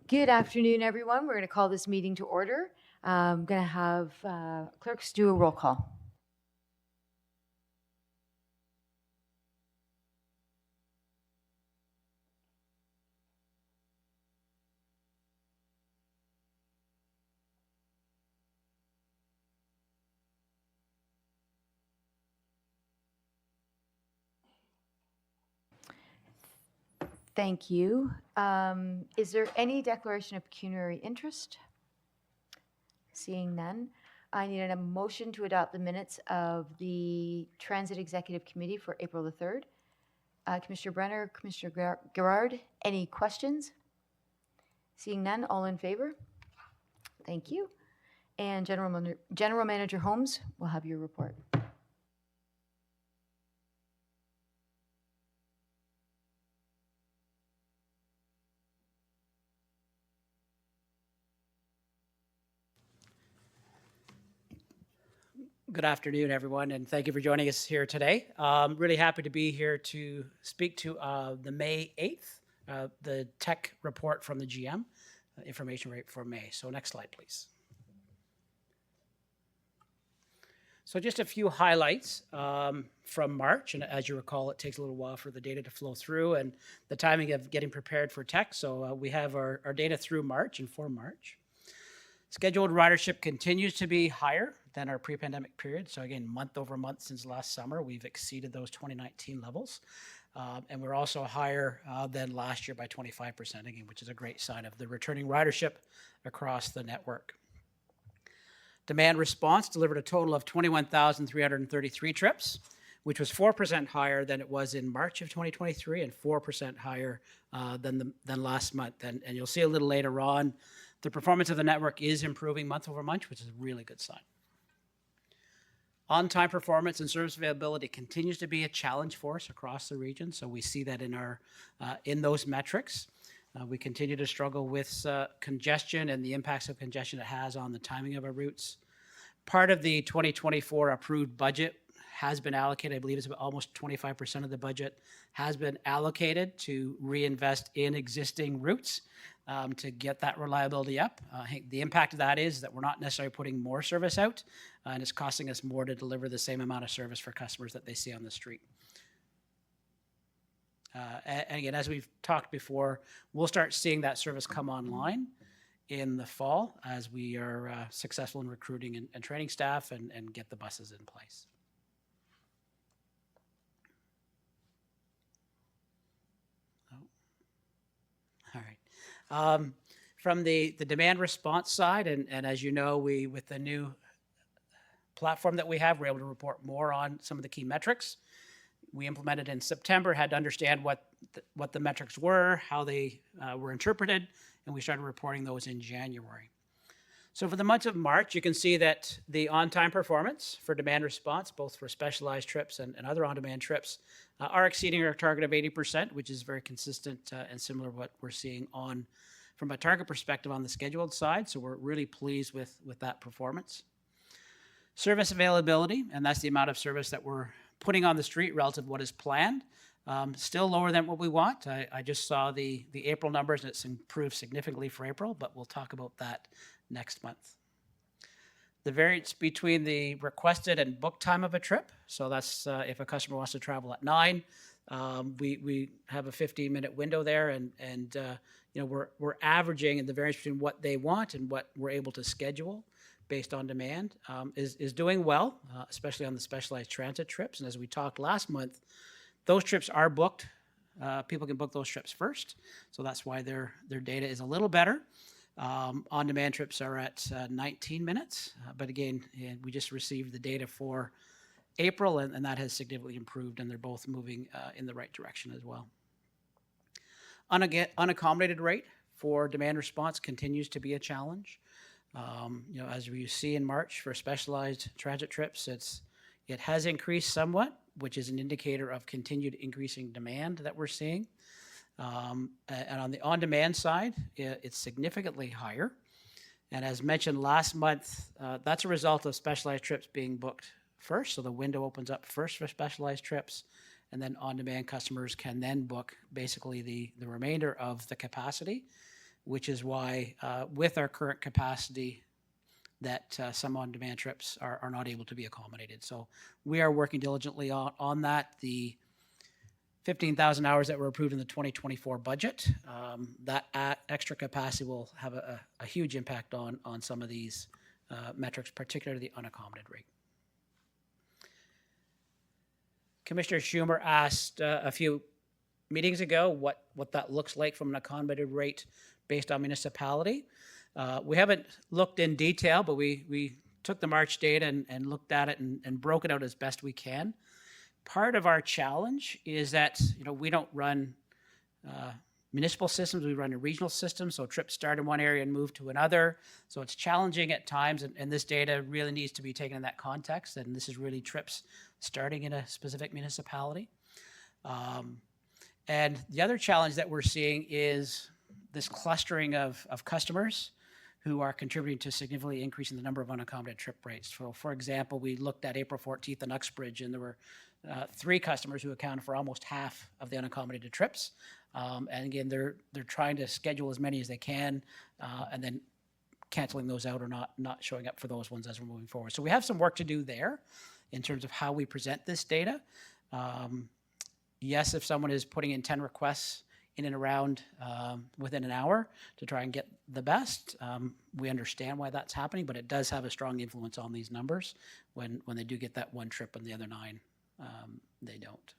Good afternoon, everyone. We're going to call this meeting to order. I'm going to have clerks do a roll call. Thank you. Is there any declaration of pecuniary interest? Seeing none, I need a motion to adopt the minutes of the Transit Executive Committee for April the 3rd. Commissioner Brenner, Commissioner Gerard, any questions? Seeing none, all in favor? Thank you. And General Manager Holmes will have your report. Good afternoon, everyone, and thank you for joining us here today. Really happy to be here to speak to the May 8th, the tech report from the GM, information rate for May. So next slide, please. So just a few highlights from March, and as you recall, it takes a little while for the data to flow through and the timing of getting prepared for tech. So we have our data through March and for March. Scheduled ridership continues to be higher than our pre-pandemic period. So again, month over month since last summer, we've exceeded those 2019 levels. And we're also higher than last year by 25%, again, which is a great sign of the returning ridership across the network. Demand response delivered a total of 21,333 trips, which was 4% higher than it was in March of 2023 and 4% higher than last month. And you'll see a little later on, the performance of the network is improving month over month, which is a really good sign. On-time performance and service availability continues to be a challenge for us across the region. So we see that in those metrics. We continue to struggle with congestion and the impacts of congestion it has on the timing of our routes. Part of the 2024 approved budget has been allocated. I believe it's about almost 25% of the budget has been allocated to reinvest in existing routes to get that reliability up. The impact of that is that we're not necessarily putting more service out, and it's costing us more to deliver the same amount of service for customers that they see on the street. And again, as we've talked before, we'll start seeing that service come online in the fall as we are successful in recruiting and training staff and get the buses in place. All right. From the demand response side, and as you know, with the new platform that we have, we're able to report more on some of the key metrics. We implemented in September, had to understand what the metrics were, how they were interpreted, and we started reporting those in January. So for the month of March, you can see that the on-time performance for demand response, both for specialized trips and other on-demand trips, are exceeding our target of 80%, which is very consistent and similar to what we're seeing from a target perspective on the scheduled side. So we're really pleased with that performance. Service availability, and that's the amount of service that we're putting on the street relative to what is planned, still lower than what we want. I just saw the April numbers, and it's improved significantly for April, but we'll talk about that next month. The variance between the requested and booked time of a trip, so that's if a customer wants to travel at 9, we have a 15-minute window there, and we're averaging, and the variance between what they want and what we're able to schedule based on demand is doing well, especially on the specialized transit trips. And as we talked last month, those trips are booked. People can book those trips first, so that's why their data is a little better. On-demand trips are at 19 minutes, but again, we just received the data for April, and that has significantly improved, and they're both moving in the right direction as well. Unaccommodated rate for demand response continues to be a challenge. As we see in March for specialized transit trips, it has increased somewhat, which is an indicator of continued increasing demand that we're seeing. And on the on-demand side, it's significantly higher. And as mentioned last month, that's a result of specialized trips being booked first. So the window opens up first for specialized trips, and then on-demand customers can then book basically the remainder of the capacity. which is why with our current capacity that some on-demand trips are not able to be accommodated. So we are working diligently on that. The 15,000 hours that were approved in the 2024 budget, that extra capacity will have a huge impact on some of these metrics, particularly the unaccommodated rate. Commissioner Schumer asked a few meetings ago what that looks like from an accommodated rate based on municipality. We haven't looked in detail, but we took the March data and looked at it and broke it out as best we can. Part of our challenge is that we don't run municipal systems, we run a regional system, so trips start in one area and move to another. So it's challenging at times, and this data really needs to be taken in that context, and this is really trips starting in a specific municipality. And the other challenge that we're seeing is this clustering of customers who are contributing to significantly increasing the number of unaccommodated trip rates. So for example, we looked at April 14th in Uxbridge, and there were 3 customers who accounted for almost half of the unaccommodated trips. And again, they're trying to schedule as many as they can, and then canceling those out or not showing up for those ones as we're moving forward. So we have some work to do there in terms of how we present this data. Yes, if someone is putting in 10 requests in and around within an hour to try and get the best, we understand why that's happening, but it does have a strong influence on these numbers when they do get that one trip and the other 9 they don't.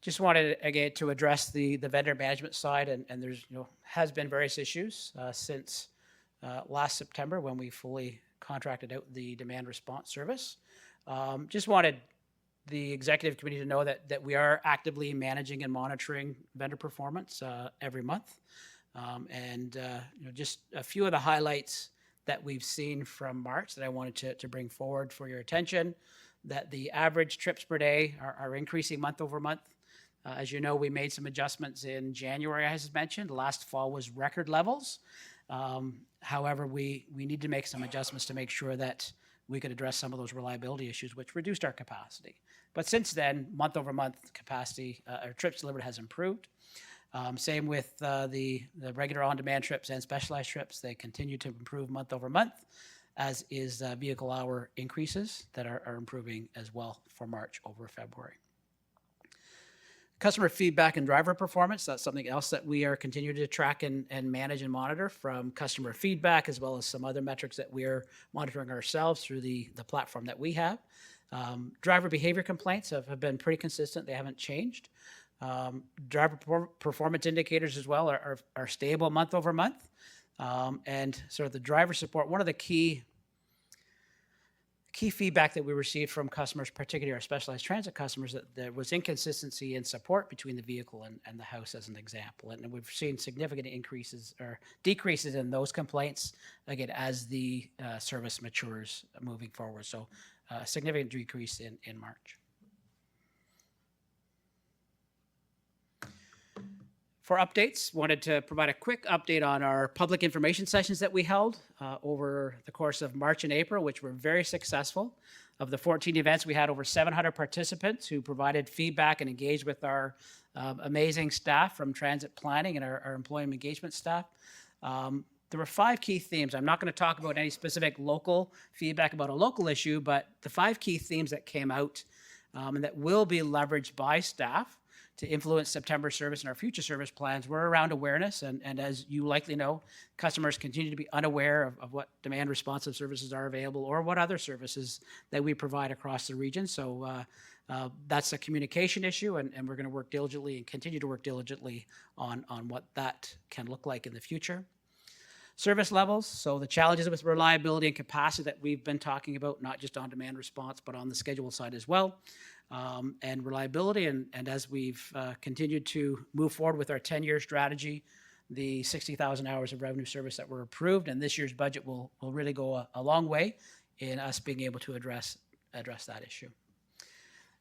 Just wanted again to address the vendor management side, and there's has been various issues since last September when we fully contracted out the demand response service. Just wanted the executive committee to know that we are actively managing and monitoring vendor performance every month, and just a few of the highlights that we've seen from March that I wanted to bring forward for your attention. That the average trips per day are increasing month over month. As you know, we made some adjustments in January, as mentioned. Last fall was record levels. However, we need to make some adjustments to make sure that we could address some of those reliability issues, which reduced our capacity. But since then, month over month capacity, or trips delivered has improved. Same with the regular on-demand trips and specialized trips. They continue to improve month over month, as is vehicle hour increases that are improving as well for March over February. Customer feedback and driver performance, that's something else that we are continuing to track and manage and monitor, from customer feedback as well as some other metrics that we're monitoring ourselves through the platform that we have. Driver behavior complaints have been pretty consistent. They haven't changed. Driver performance indicators as well are stable month over month. And sort of the driver support, one of the key feedback that we received from customers, particularly our specialized transit customers, that there was inconsistency in support between the vehicle and the house, as an example. And we've seen significant increases or decreases in those complaints, again, as the service matures moving forward. So a significant decrease in March. For updates, wanted to provide a quick update on our public information sessions that we held over the course of March and April, which were very successful. Of the 14 events, we had over 700 participants who provided feedback and engaged with our amazing staff from transit planning and our employee engagement staff. There were 5 key themes. I'm not going to talk about any specific local feedback about a local issue, but the 5 key themes that came out and that will be leveraged by staff to influence September service and our future service plans were around awareness. And as you likely know, customers continue to be unaware of what demand responsive services are available or what other services that we provide across the region. So that's a communication issue, and we're going to work diligently and continue to work diligently on what that can look like in the future. Service levels, so the challenges with reliability and capacity that we've been talking about, not just on demand response, but on the schedule side as well. And reliability, and as we've continued to move forward with our 10-year strategy, the 60,000 hours of revenue service that were approved, and this year's budget will really go a long way in us being able to address that issue.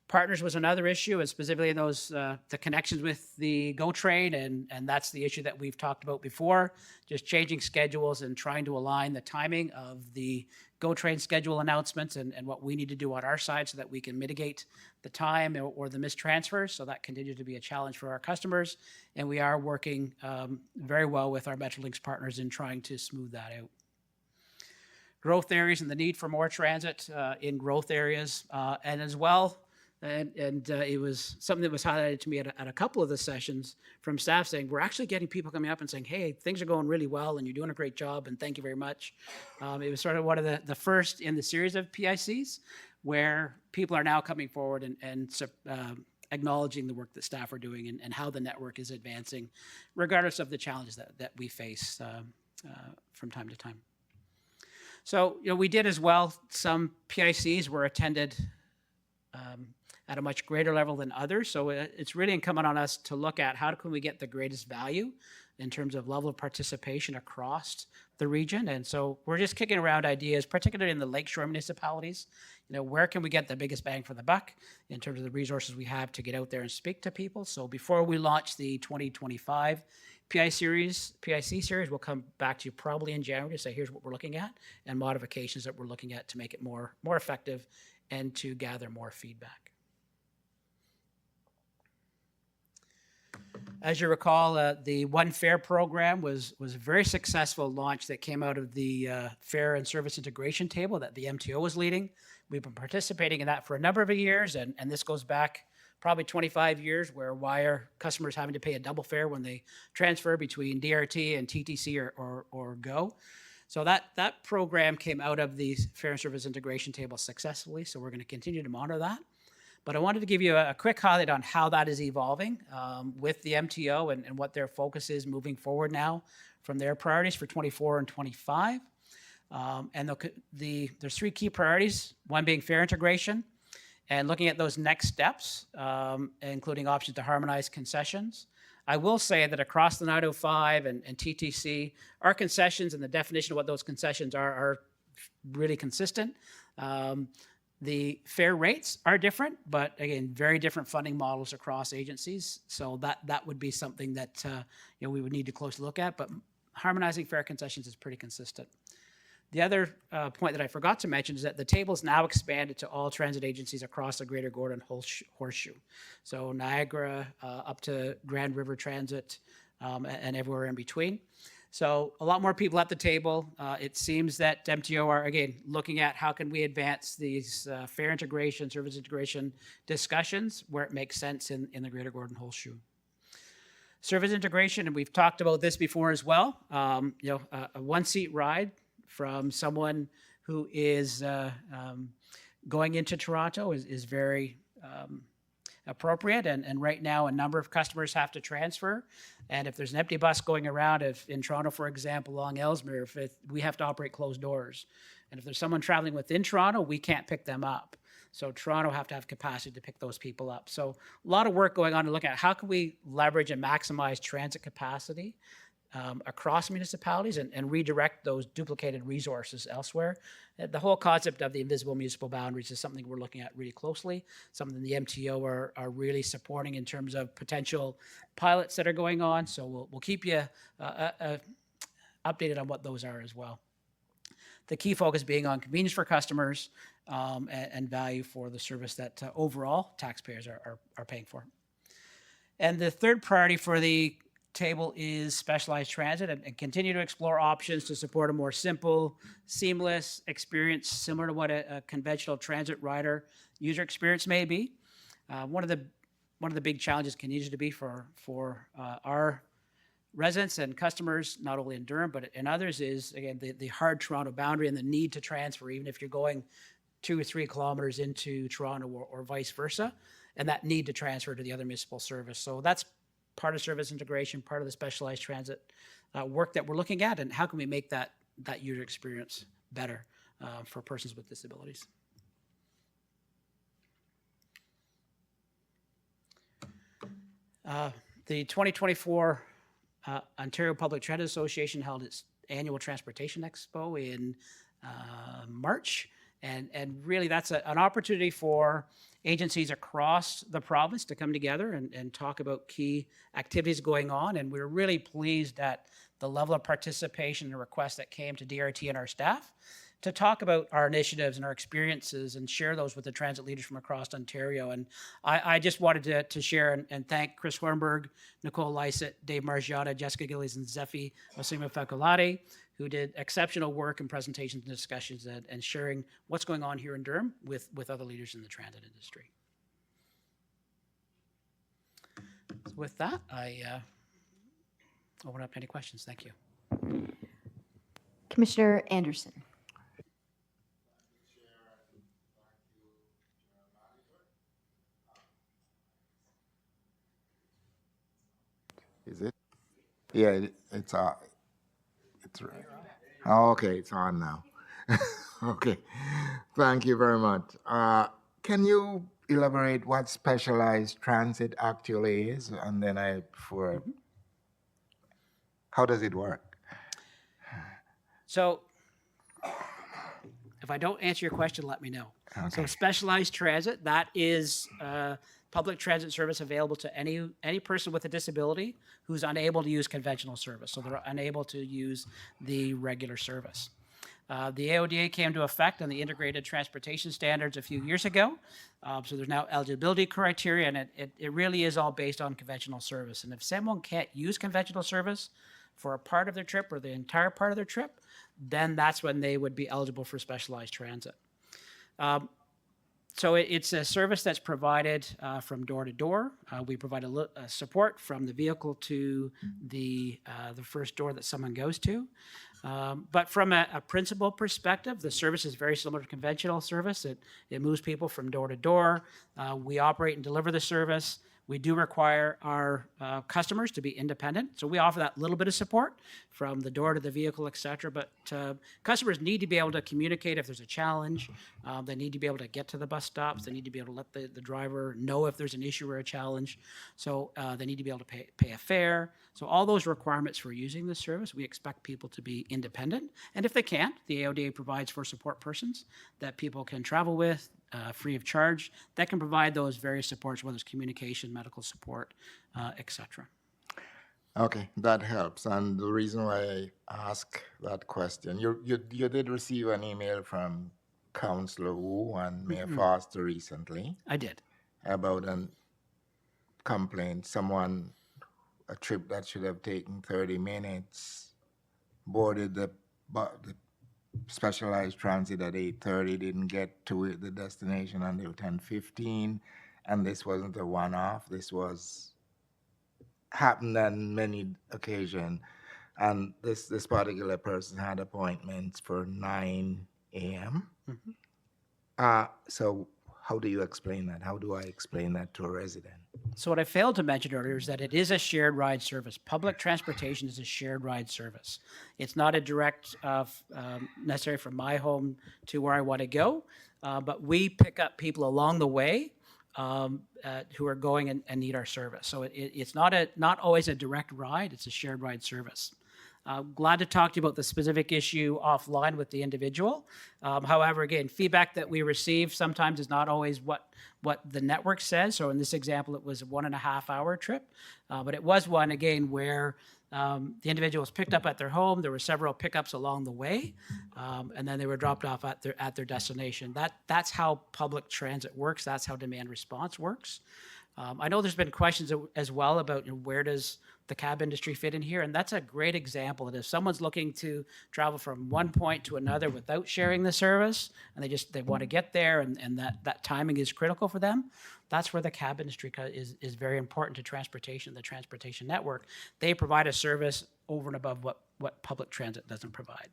Partners was another issue, and specifically those the connections with the GO train, and that's the issue that we've talked about before, just changing schedules and trying to align the timing of the GO train schedule announcements and what we need to do on our side so that we can mitigate the time or the mistransfers. So that continues to be a challenge for our customers, and we are working very well with our Metrolinx partners in trying to smooth that out. Growth areas and the need for more transit in growth areas, and as well. And it was something that was highlighted to me at a couple of the sessions from staff saying, we're actually getting people coming up and saying, hey, things are going really well and you're doing a great job and thank you very much. It was sort of one of the first in the series of PICs where people are now coming forward and acknowledging the work that staff are doing and how the network is advancing, regardless of the challenges that we face from time to time. So, we did as well, some PICs were attended at a much greater level than others. So it's really incumbent on us to look at how can we get the greatest value in terms of level of participation across the region. And so we're just kicking around ideas, particularly in the lakeshore municipalities. Where can we get the biggest bang for the buck in terms of the resources we have to get out there and speak to people? So before we launch the 2025 PIC series, we'll come back to you probably in January to say, here's what we're looking at and modifications that we're looking at to make it more effective and to gather more feedback. As you recall, the One Fare program was a very successful launch that came out of the Fare and Service Integration Table that the MTO was leading. We've been participating in that for a number of years, and this goes back probably 25 years, why are customers having to pay a double fare when they transfer between DRT and TTC or GO? So that program came out of the Fare and Service Integration Table successfully, so we're going to continue to monitor that. But I wanted to give you a quick highlight on how that is evolving with the MTO and what their focus is moving forward now from their priorities for 24 and 25. And there's three key priorities, one being fare integration and looking at those next steps, including options to harmonize concessions. I will say that across the 905 and TTC, our concessions and the definition of what those concessions are really consistent. The fare rates are different, but again, very different funding models across agencies. So that would be something that we would need to closely look at. But harmonizing fare concessions is pretty consistent. The other point that I forgot to mention is that the table is now expanded to all transit agencies across the Greater Gordon Horseshoe. So Niagara up to Grand River Transit and everywhere in between. So a lot more people at the table. It seems that MTO are, again, looking at how can we advance these fare integration, service integration discussions where it makes sense in the Greater Gordon Horseshoe. Service integration, and we've talked about this before as well, a one-seat ride from someone who is going into Toronto is very appropriate. And right now, a number of customers have to transfer. And if there's an empty bus going around, if in Toronto, for example, along Ellesmere, we have to operate closed doors. And if there's someone traveling within Toronto, we can't pick them up. So Toronto have to have capacity to pick those people up. So a lot of work going on to look at how can we leverage and maximize transit capacity across municipalities and redirect those duplicated resources elsewhere. The whole concept of the invisible municipal boundaries is something we're looking at really closely, something the MTO are really supporting in terms of potential pilots that are going on. So we'll keep you updated on what those are as well. The key focus being on convenience for customers and value for the service that overall taxpayers are paying for. And the third priority for the table is specialized transit and continue to explore options to support a more simple, seamless experience similar to what a conventional transit rider user experience may be. One of the big challenges continues to be for our residents and customers, not only in Durham, but in others, is, again, the hard Toronto boundary and the need to transfer, even if you're going 2 or 3 kilometers into Toronto or vice versa, and that need to transfer to the other municipal service. So that's part of service integration, part of the specialized transit work that we're looking at, and how can we make that user experience better for persons with disabilities. The 2024 Ontario Public Transit Association held its annual Transportation Expo in March, And really that's an opportunity for agencies across the province to come together and talk about key activities going on. And we're really pleased at the level of participation and requests that came to DRT and our staff to talk about our initiatives and our experiences and share those with the transit leaders from across Ontario. And I just wanted to share and thank Chris Hornberg, Nicole Lysett, Dave Margiotta, Jessica Gillies, and Zephy Osima Fakulati, who did exceptional work in presentations and discussions and sharing what's going on here in Durham with other leaders in the transit industry. So with that, I open up to any questions. Thank you. Commissioner Anderson. Is it? Yeah, it's right. Oh, okay, it's on now. Okay, thank you very much. Can you elaborate what specialized transit actually is? And then how does it work? So if I don't answer your question, let me know. Okay. So specialized transit, that is public transit service available to any person with a disability who's unable to use conventional service. So they're unable to use the regular service. The AODA came into effect on the integrated transportation standards a few years ago. So there's now eligibility criteria, and it really is all based on conventional service. And if someone can't use conventional service for a part of their trip or the entire part of their trip, then that's when they would be eligible for specialized transit. So it's a service that's provided from door to door. We provide a support from the vehicle to the first door that someone goes to. But from a principal perspective, the service is very similar to conventional service. It moves people from door to door. We operate and deliver the service. We do require our customers to be independent. So we offer that little bit of support from the door to the vehicle, et cetera. But customers need to be able to communicate if there's a challenge. They need to be able to get to the bus stops. They need to be able to let the driver know if there's an issue or a challenge. So they need to be able to pay a fare. So all those requirements for using this service, we expect people to be independent. And if they can't, the AODA provides for support persons that people can travel with free of charge that can provide those various supports, whether it's communication, medical support, et cetera. Okay, that helps. And the reason why I ask that question, you did receive an email from Councillor Wu and Mayor Foster recently I did. about a complaint. A trip that should have taken 30 minutes, boarded the specialized transit at 8:30, didn't get to the destination until 10:15, and this wasn't a one-off. This was happened on many occasions, and this particular person had appointments for 9 a.m. So how do you explain that? How do I explain that to a resident? So what I failed to mention earlier is that it is a shared ride service. Public transportation is a shared ride service. It's not a direct necessary from my home to where I want to go, but we pick up people along the way who are going and need our service. So it's not always a direct ride. It's a shared ride service. Glad to talk to you about the specific issue offline with the individual. However, again, feedback that we receive sometimes is not always what the network says. So in this example, it was a 1.5 hour trip, but it was one, again, where the individual was picked up at their home. There were several pickups along the way, and then they were dropped off at their destination. That's how public transit works. That's how demand response works. I know there's been questions as well about where does the cab industry fit in here, and that's a great example that if someone's looking to travel from one point to another without sharing the service, and they want to get there, and that timing is critical for them, that's where the cab industry is very important to transportation, the transportation network. They provide a service over and above what public transit doesn't provide.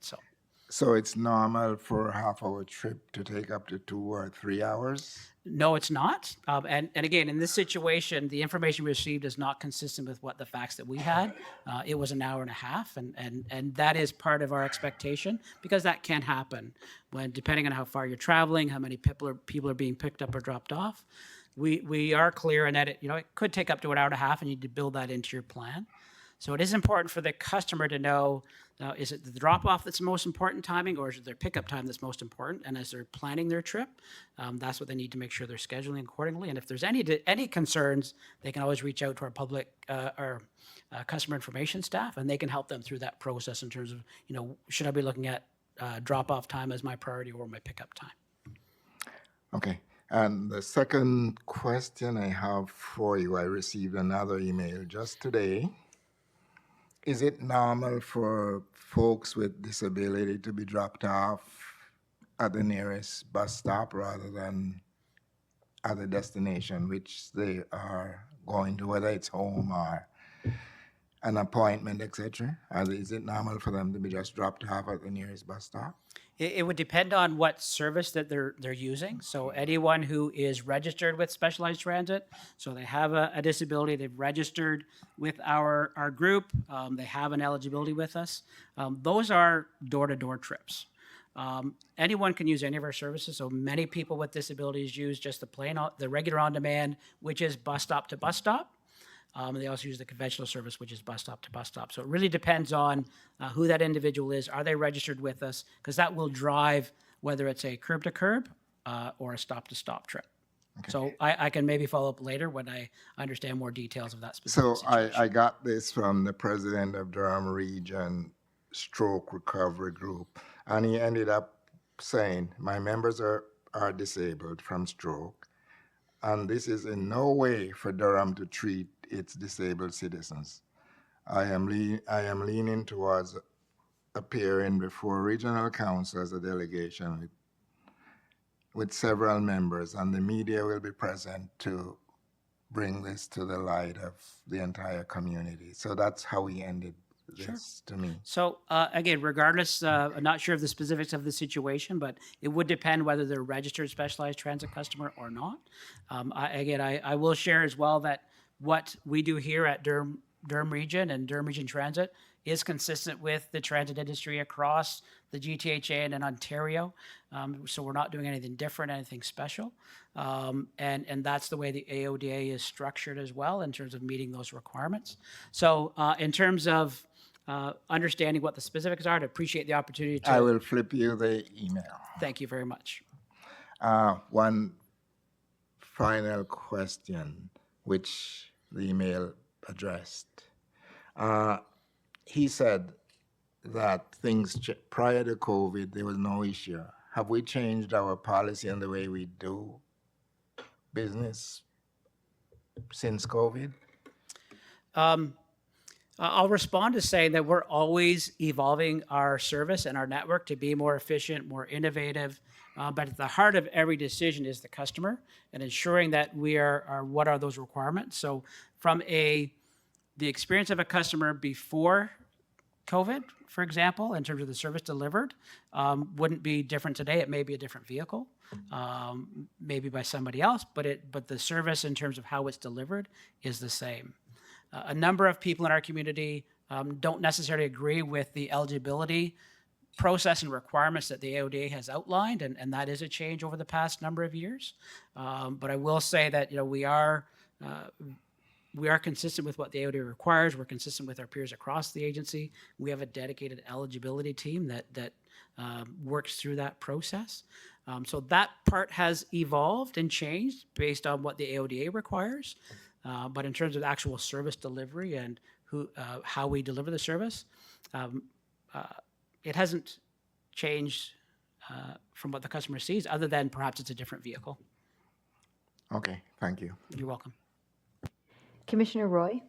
So it's normal for a half-hour trip to take up to 2 or 3 hours? No, it's not. And again, in this situation, the information we received is not consistent with what the facts that we had. It was 1.5 hours, and that is part of our expectation because that can happen when, depending on how far you're traveling, how many people are being picked up or dropped off. We are clear in that it could take up to 1.5 hours, and you need to build that into your plan. So it is important for the customer to know, is it the drop-off that's the most important timing, or is it their pickup time that's most important? And as they're planning their trip, that's what they need to make sure they're scheduling accordingly. And if there's any concerns, they can always reach out to our customer information staff, and they can help them through that process in terms of, should I be looking at drop-off time as my priority or my pickup time? Okay. And the second question I have for you, I received another email just today. Is it normal for folks with disability to be dropped off at the nearest bus stop rather than at the destination which they are going to, whether it's home or an appointment, etc.? Is it normal for them to be just dropped off at the nearest bus stop? It would depend on what service that they're using. So anyone who is registered with Specialized Transit, so they have a disability, they've registered with our group, they have an eligibility with us. Those are door-to-door trips. Anyone can use any of our services. So many people with disabilities use just the regular on-demand, which is bus stop to bus stop. They also use the conventional service, which is bus stop to bus stop. So it really depends on who that individual is. Are they registered with us? Because that will drive whether it's a curb to curb or a stop to stop trip. Okay. So I can maybe follow up later when I understand more details of that specific situation. I got this from the president of Durham Region Stroke Recovery Group, and he ended up saying, my members are disabled from stroke, and this is in no way for Durham to treat its disabled citizens. I am leaning towards appearing before regional council as a delegation with several members, and the media will be present to bring this to the light of the entire community. So that's how he ended this to me. So again, regardless, I'm not sure of the specifics of the situation, but it would depend whether they're a registered Specialized Transit customer or not. I will share as well that what we do here at Durham Region and Durham Region Transit is consistent with the transit industry across the GTHA and in Ontario. So we're not doing anything different, anything special. And that's the way the AODA is structured as well in terms of meeting those requirements. So in terms of understanding what the specifics are, I'd appreciate the opportunity to... I will flip you the email. Thank you very much. One final question, which the email addressed. He said that things prior to COVID, there was no issue. Have we changed our policy and the way we do business since COVID? I'll respond to saying that we're always evolving our service and our network to be more efficient, more innovative. But at the heart of every decision is the customer and ensuring that we are what are those requirements. So from the experience of a customer before COVID, for example, in terms of the service delivered, wouldn't be different today. It may be a different vehicle, maybe by somebody else, but the service in terms of how it's delivered is the same. A number of people in our community don't necessarily agree with the eligibility process and requirements that the AODA has outlined, and that is a change over the past number of years. But I will say that we are consistent with what the AODA requires. We're consistent with our peers across the agency. We have a dedicated eligibility team that works through that process. So that part has evolved and changed based on what the AODA requires. But in terms of actual service delivery and how we deliver the service, it hasn't changed from what the customer sees, other than perhaps it's a different vehicle. Okay, thank you. You're welcome. Commissioner Roy?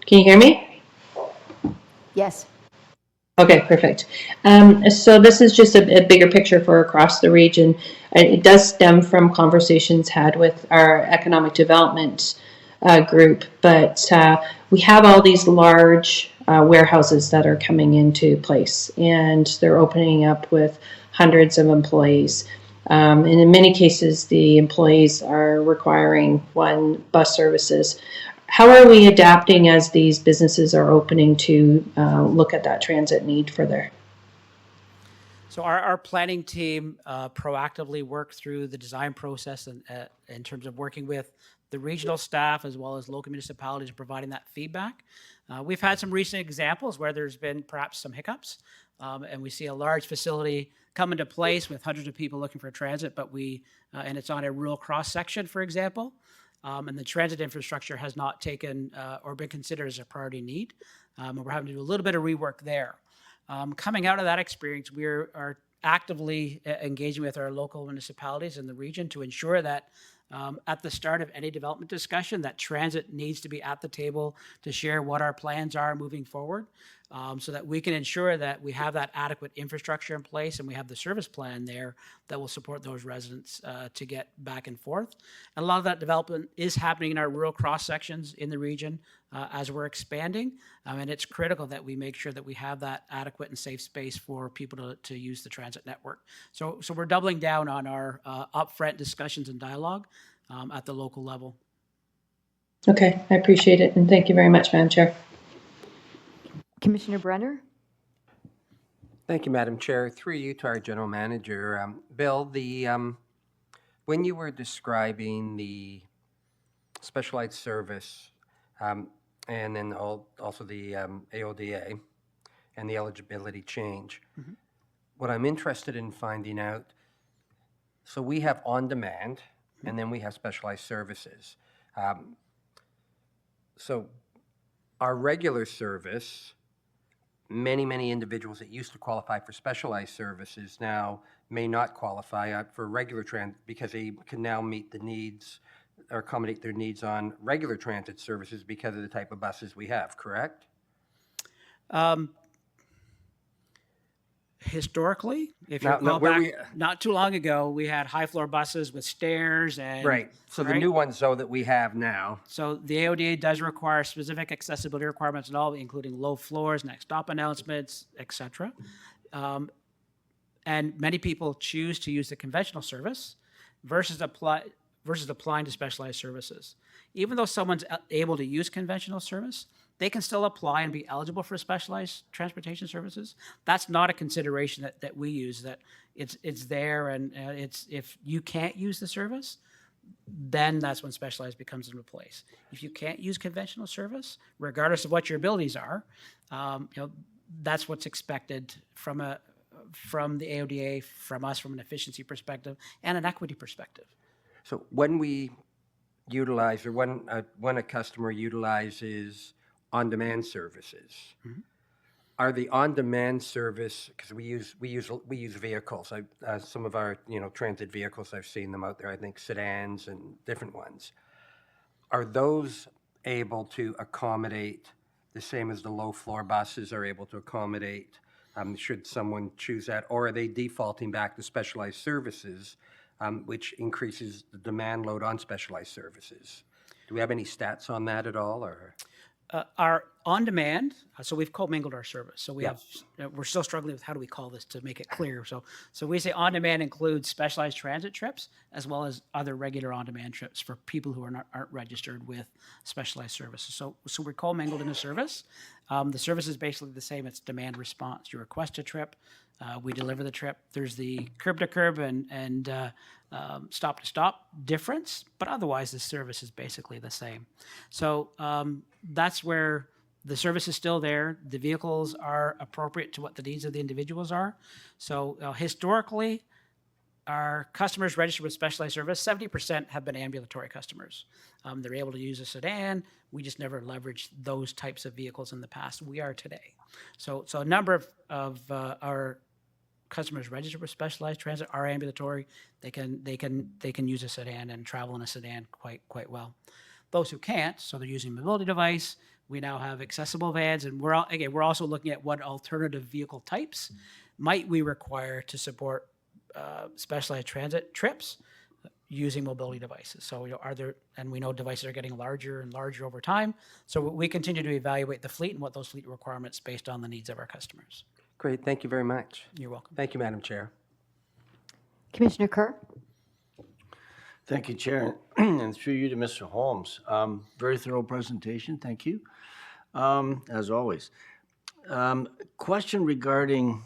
Can you hear me? Yes. Okay, perfect. So this is just a bigger picture for across the region. It does stem from conversations had with our economic development group, but we have all these large warehouses that are coming into place, and they're opening up with hundreds of employees. And in many cases, the employees are requiring one bus services. How are we adapting as these businesses are opening to look at that transit need further? So our planning team proactively worked through the design process and in terms of working with the regional staff as well as local municipalities and providing that feedback. We've had some recent examples where there's been perhaps some hiccups, and we see a large facility come into place with hundreds of people looking for transit, but and it's on a rural cross section, for example, and the transit infrastructure has not taken or been considered as a priority need, and we're having to do a little bit of rework there. Coming out of that experience, we are actively engaging with our local municipalities in the region to ensure that at the start of any development discussion, that transit needs to be at the table to share what our plans are moving forward, so that we can ensure that we have that adequate infrastructure in place and we have the service plan there that will support those residents to get back and forth. And a lot of that development is happening in our rural cross sections in the region as we're expanding, and it's critical that we make sure that we have that adequate and safe space for people to use the transit network. So we're doubling down on our upfront discussions and dialogue at the local level. Okay, I appreciate it, and thank you very much, Madam Chair. Commissioner Brenner? Thank you, Madam Chair. Through you to our General Manager. Bill, when you were describing the specialized service and then also the AODA and the eligibility change, what I'm interested in finding out, so we have on-demand and then we have specialized services. So our regular service, many individuals that used to qualify for specialized services now may not qualify for regular transit because they can now meet the needs or accommodate their needs on regular transit services because of the type of buses we have, correct? Historically, if you No, recall where back, not too long ago, we had high floor buses with stairs and Right. So the new ones, though, that we have now. So the AODA does require specific accessibility requirements and all, including low floors, next stop announcements, etc. And many people choose to use the conventional service versus applying to specialized services. Even though someone's able to use conventional service, they can still apply and be eligible for specialized transportation services. That's not a consideration that we use, that it's there, and it's, if you can't use the service, then that's when specialized becomes into place. If you can't use conventional service, regardless of what your abilities are, that's what's expected from the AODA, from us, from an efficiency perspective and an equity perspective. So when we utilize, or when a customer utilizes on-demand services, are the on-demand service, because we use vehicles. Some of our transit vehicles, I've seen them out there. I think sedans and different ones. Are those able to accommodate the same as the low floor buses are able to accommodate? Should someone choose that, or are they defaulting back to specialized services, which increases the demand load on specialized services? Do we have any stats on that at all, or? Our on-demand, so we've commingled our service. So we're still struggling with how do we call this to make it clear. So we say on-demand includes specialized transit trips as well as other regular on-demand trips for people who aren't registered with specialized services. So we're commingled in a service. The service is basically the same. It's demand response. You request a trip, we deliver the trip. There's the curb-to-curb and stop-to-stop difference, but otherwise the service is basically the same. So that's where the service is still there. The vehicles are appropriate to what the needs of the individuals are. So historically, our customers registered with specialized service, 70% have been ambulatory customers. They're able to use a sedan. We just never leveraged those types of vehicles in the past. We are today. So a number of our customers registered with specialized transit are ambulatory. They can use a sedan and travel in a sedan quite well. Those who can't, so they're using a mobility device. We now have accessible vans, and we're also looking at what alternative vehicle types might we require to support specialized transit trips using mobility devices. So and we know devices are getting larger and larger over time. So we continue to evaluate the fleet and what those fleet requirements based on the needs of our customers. Great, thank you very much. You're welcome. Thank you, Madam Chair. Commissioner Kerr? Thank you, Chair, and through you to Mr. Holmes. Very thorough presentation, thank you, as always. Question regarding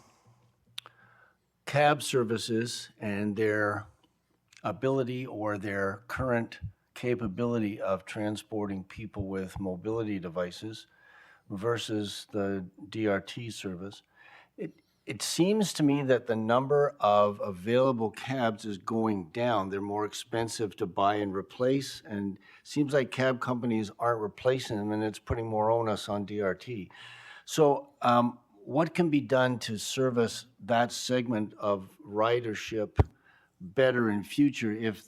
cab services and their ability or their current capability of transporting people with mobility devices versus the DRT service, it seems to me that the number of available cabs is going down. They're more expensive to buy and replace, and seems like cab companies aren't replacing them, and it's putting more onus on DRT. So, what can be done to service that segment of ridership better in future if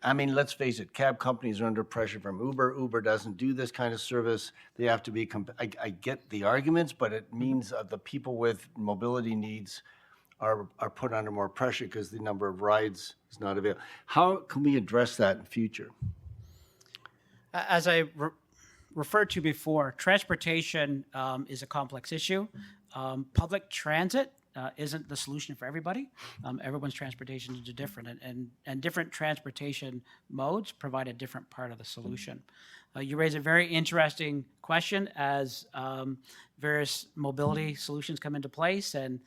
I mean, let's face it, cab companies are under pressure from Uber. Uber doesn't do this kind of service. They have to be, I get the arguments, but it means the people with mobility needs are put under more pressure because the number of rides is not available. How can we address that in future? As I referred to before, transportation is a complex issue. Public transit isn't the solution for everybody. Everyone's transportation is different, and different transportation modes provide a different part of the solution. You raise a very interesting question as various mobility solutions come into place, and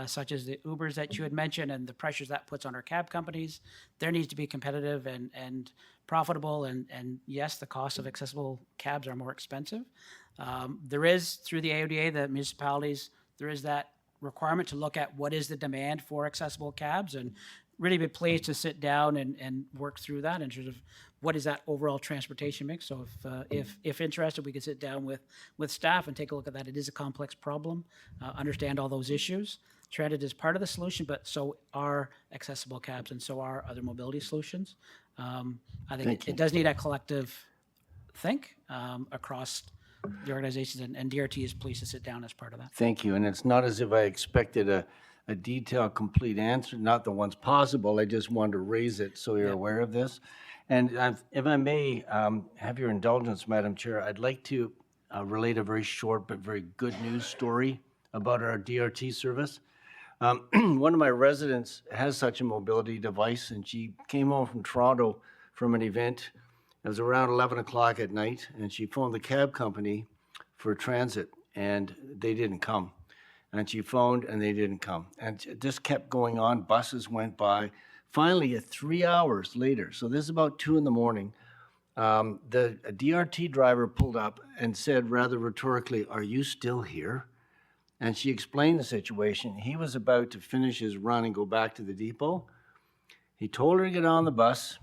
such as the Ubers that you had mentioned and the pressures that puts on our cab companies. There needs to be competitive and profitable, and yes, the cost of accessible cabs are more expensive. There is, through the AODA, the municipalities, there is that requirement to look at what is the demand for accessible cabs, and really be pleased to sit down and work through that in terms of what is that overall transportation mix. So if interested, we could sit down with staff and take a look at that. It is a complex problem, understand all those issues. Transit is part of the solution, but so are accessible cabs and so are other mobility solutions. I think it does need a collective think across the organizations, and DRT is pleased to sit down as part of that. Thank you. And it's not as if I expected a detailed, complete answer, not the ones possible. I just wanted to raise it so you're aware of this. And if I may have your indulgence, Madam Chair, I'd like to relate a very short but very good news story about our DRT service. One of my residents has such a mobility device, and she came home from Toronto from an event. It was around 11 o'clock at night, and she phoned the cab company for transit, and they didn't come. And she phoned, and they didn't come. And this kept going on. Buses went by. Finally, 3 hours later, so this is about 2 in the morning, the DRT driver pulled up and said rather rhetorically, "Are you still here?" And she explained the situation. He was about to finish his run and go back to the depot. He told her to get on the bus.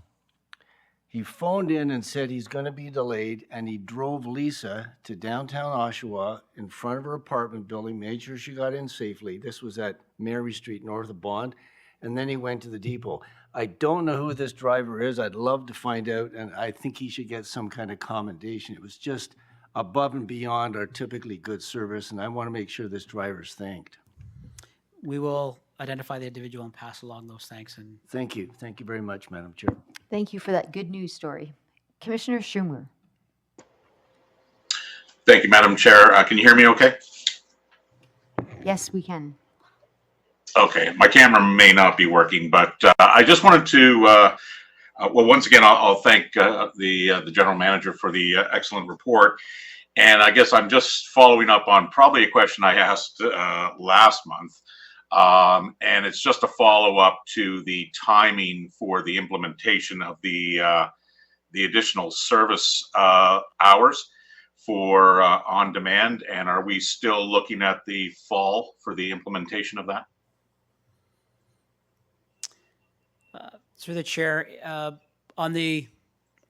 He phoned in and said he's going to be delayed, and he drove Lisa to downtown Oshawa in front of her apartment building, made sure she got in safely. This was at Mary Street, north of Bond, and then he went to the depot. I don't know who this driver is. I'd love to find out, and I think he should get some kind of commendation. It was just above and beyond our typically good service, and I want to make sure this driver is thanked. We will identify the individual and pass along those thanks. And Thank you. Thank you very much, Madam Chair. Thank you for that good news story. Commissioner Schumer. Thank you, Madam Chair. Can you hear me okay? Yes, we can. Okay, my camera may not be working, but I just wanted to, well, once again, I'll thank the general manager for the excellent report. And I guess I'm just following up on probably a question I asked last month. And it's just a follow-up to the timing for the implementation of the additional service hours for on-demand. And are we still looking at the fall for the implementation of that? through the chair, on the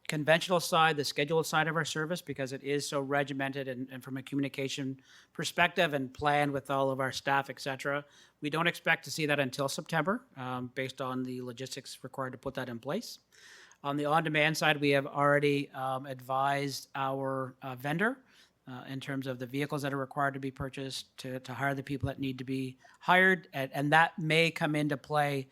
conventional side, the scheduled side of our service, because it is so regimented and from a communication perspective and planned with all of our staff, et cetera, we don't expect to see that until September, based on the logistics required to put that in place. On the on-demand side, we have already advised our vendor in terms of the vehicles that are required to be purchased, to hire the people that need to be hired, and that may come into play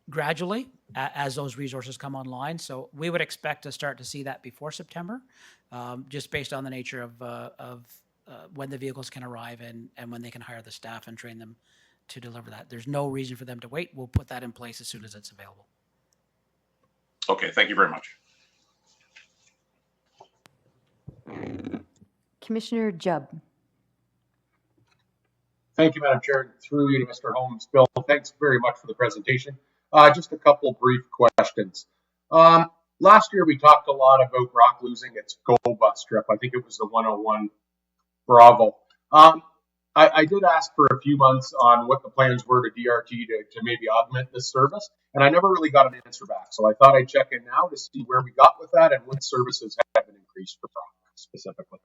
gradually as those resources come online. So we would expect to start to see that before September, just based on the nature of when the vehicles can arrive and when they can hire the staff and train them to deliver that. There's no reason for them to wait. We'll put that in place as soon as it's available. Okay, thank you very much. Commissioner Jubb. Thank you, Madam Chair. Through you to Mr. Holmes. Bill, thanks very much for the presentation. Just a couple brief questions. Last year, we talked a lot about Brock losing its GO bus trip. I think it was the 101 Bravo. I did ask for a few months on what the plans were to DRT to maybe augment this service, and I never really got an answer back. So I thought I'd check in now to see where we got with that and what services have been increased for Brock specifically.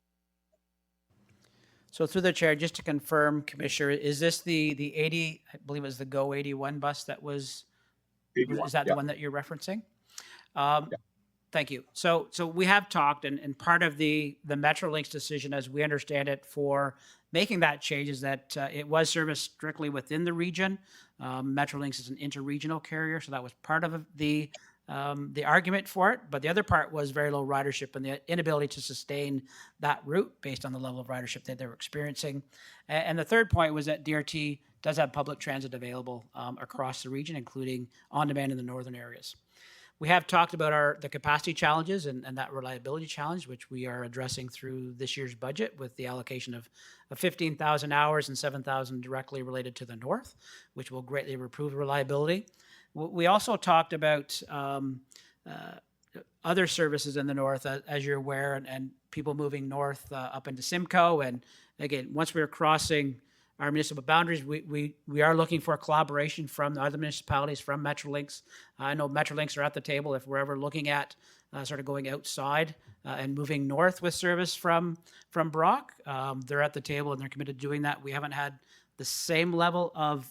So through the chair, just to confirm, Commissioner, is this the 80, I believe it was the GO 81 bus that was, is that the one that you're referencing? Thank you. So we have talked, and part of the Metrolinx decision, as we understand it, for making that change is that it was serviced strictly within the region. Metrolinx is an interregional carrier, so that was part of the argument for it. But the other part was very low ridership and the inability to sustain that route based on the level of ridership that they were experiencing. And the third point was that DRT does have public transit available across the region, including on-demand in the northern areas. We have talked about the capacity challenges and that reliability challenge, which we are addressing through this year's budget with the allocation of 15,000 hours and 7,000 directly related to the north, which will greatly improve reliability. We also talked about other services in the north, as you're aware, and people moving north up into Simcoe. And again, once we're crossing our municipal boundaries, we are looking for collaboration from the other municipalities, from Metrolinx. I know Metrolinx are at the table if we're ever looking at sort of going outside and moving north with service from Brock. They're at the table and they're committed to doing that. We haven't had the same level of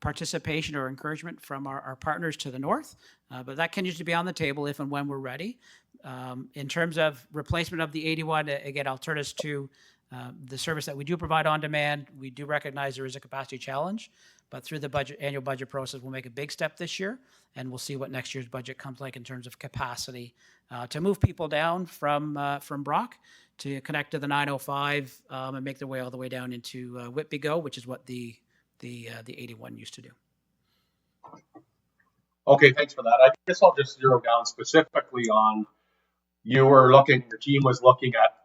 participation or encouragement from our partners to the north, but that continues to be on the table if and when we're ready. In terms of replacement of the 81, again, I'll turn us to the service that we do provide on demand. We do recognize there is a capacity challenge, but through the annual budget process, we'll make a big step this year, and we'll see what next year's budget comes like in terms of capacity to move people down from Brock to connect to the 905 and make their way all the way down into Whitby GO, which is what the 81 used to do. Okay, thanks for that. I guess I'll just zero down specifically on your team was looking at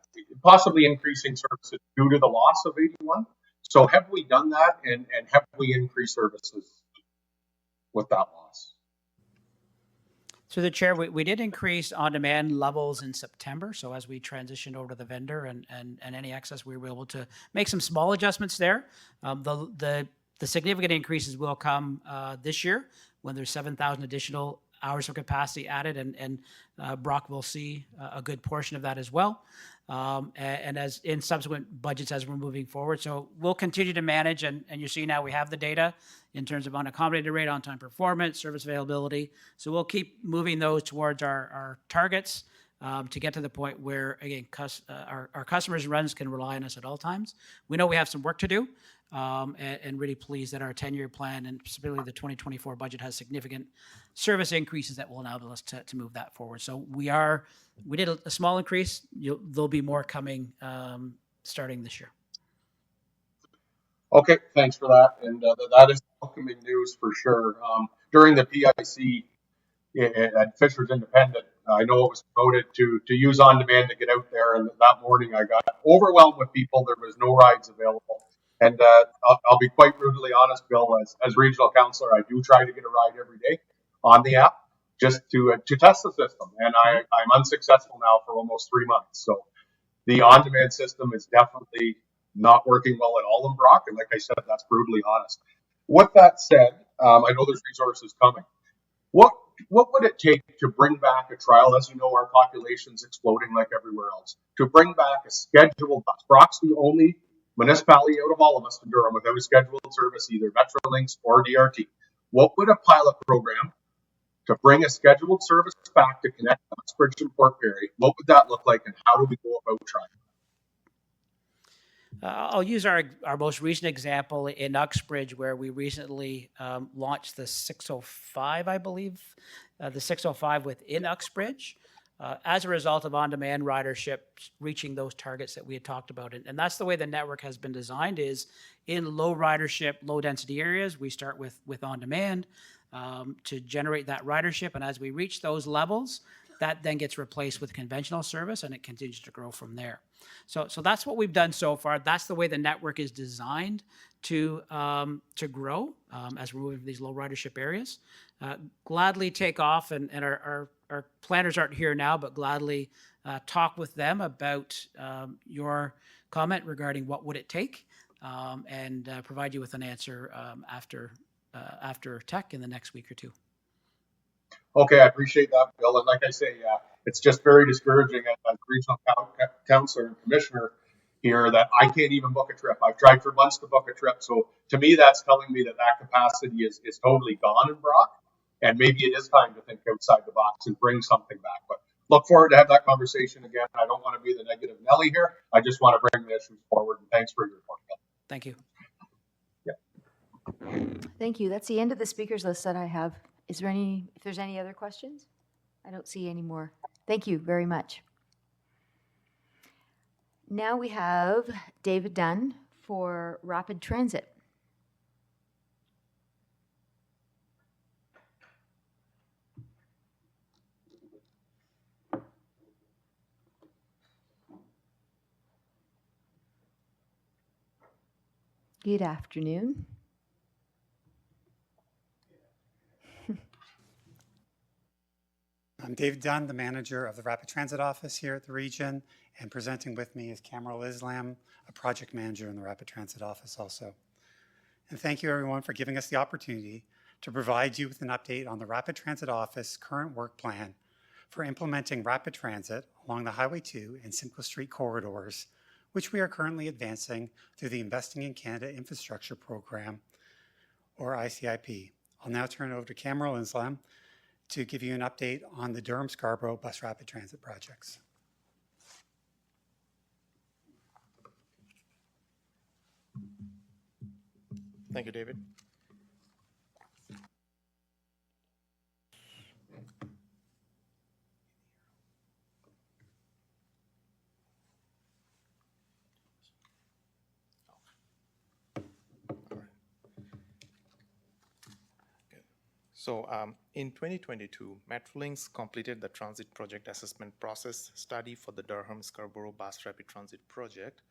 possibly increasing services due to the loss of 81. So have we done that, and have we increased services with that loss? So the chair, we did increase on-demand levels in September. So as we transitioned over to the vendor and any excess, we were able to make some small adjustments there. The significant increases will come this year when there's 7,000 additional hours of capacity added, and Brock will see a good portion of that as well. And as in subsequent budgets as we're moving forward. So we'll continue to manage, and you see now we have the data in terms of unaccommodated rate, on-time performance, service availability. So we'll keep moving those towards our targets to get to the point where, again, our customers' runs can rely on us at all times. We know we have some work to do, and really pleased that our 10-year plan, and specifically the 2024 budget, has significant service increases that will enable us to move that forward. So we did a small increase. There'll be more coming starting this year. Okay, thanks for that. And that is welcoming news for sure. During the PIC at Fisher's Independent, I know it was promoted to use on demand to get out there. And that morning I got overwhelmed with people. There was no rides available. And I'll be quite brutally honest, Bill, as regional councillor, I do try to get a ride every day on the app just to test the system. And I'm unsuccessful now for almost 3 months. So the on-demand system is definitely not working well at all in Brock. And like I said, that's brutally honest. With that said, I know there's resources coming. What would it take to bring back a trial? As you know, our population's exploding like everywhere else. To bring back a scheduled bus. Brock's the only municipality out of all of us in Durham without a scheduled service, either Metrolinx or DRT. What would a pilot program to bring a scheduled service back to connect Uxbridge and Port Perry, what would that look like, and how do we go about trying? I'll use our most recent example in Uxbridge, where we recently launched the 605, I believe, the 605 within Uxbridge, as a result of on-demand ridership reaching those targets that we had talked about. And that's the way the network has been designed, is in low ridership, low density areas, we start with on-demand to generate that ridership. And as we reach those levels, that then gets replaced with conventional service and it continues to grow from there. So that's what we've done so far. That's the way the network is designed to grow as we're moving to these low ridership areas. Gladly take off, and our planners aren't here now, but gladly talk with them about your comment regarding what would it take, and provide you with an answer after tech in the next week or two. Okay, I appreciate that, Bill. And like I say, it's just very discouraging as regional councillor and commissioner here that I can't even book a trip. I've tried for months to book a trip. So to me, that's telling me that capacity is totally gone in Brock. And maybe it is time to think outside the box and bring something back. But look forward to have that conversation again. I don't want to be the negative Nelly here. I just want to bring the issues forward. And thanks for your report, Bill. Thank you. Thank you. That's the end of the speakers list that I have. Is there if there's any other questions? I don't see any more. Thank you very much. Now we have David Dunn for Rapid Transit. Good afternoon. I'm David Dunn, the manager of the Rapid Transit Office here at the region, and presenting with me is Kamal Islam, a project manager in the Rapid Transit Office also. And thank you everyone for giving us the opportunity to provide you with an update on the Rapid Transit Office current work plan for implementing rapid transit along the Highway 2 and Simcoe Street corridors, which we are currently advancing through the Investing in Canada Infrastructure Program, or ICIP. I'll now turn it over to Kamal Islam to give you an update on the Durham-Scarborough Bus Rapid Transit projects. Thank you, David. So in 2022, Metrolinx completed the Transit Project Assessment Process study for the Durham-Scarborough Bus Rapid Transit Project,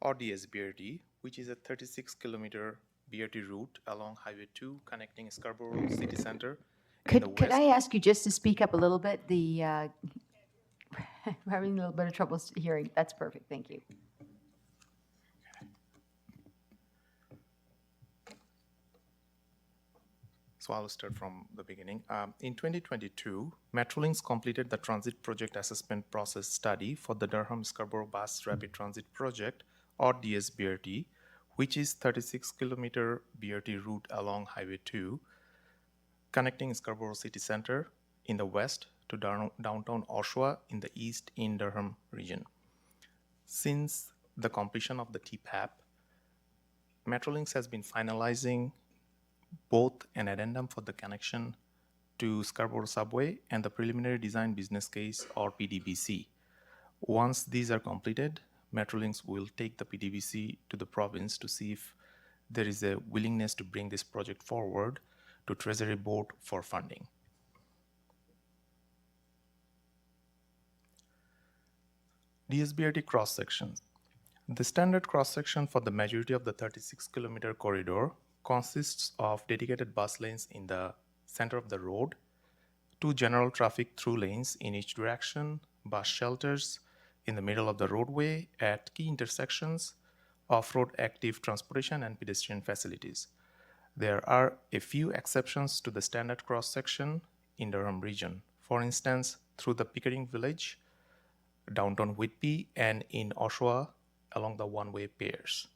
or DSBRT, which is a 36-kilometer BRT route along Highway 2 connecting Scarborough City Centre. Could I ask you just to speak up a little bit? I'm having a little bit of trouble hearing. That's perfect. Thank you. So I'll start from the beginning. In 2022, Metrolinx completed the Transit Project Assessment Process study for the Durham-Scarborough Bus Rapid Transit Project, or DSBRT, which is 36-kilometer BRT route along Highway 2, connecting Scarborough City Centre in the west to downtown Oshawa in the east in Durham region. Since the completion of the TPAP, Metrolinx has been finalizing both an addendum for the connection to Scarborough Subway and the preliminary design business case, or PDBC. Once these are completed, Metrolinx will take the PDBC to the province to see if there is a willingness to bring this project forward to Treasury Board for funding. DSBRT cross-sections. The standard cross-section for the majority of the 36-kilometer corridor consists of dedicated bus lanes in the center of the road, 2 general traffic through lanes in each direction, bus shelters in the middle of the roadway at key intersections, off-road active transportation and pedestrian facilities. There are a few exceptions to the standard cross-section in Durham region. For instance, through the Pickering Village, downtown Whitby, and in Oshawa along the one-way pairs.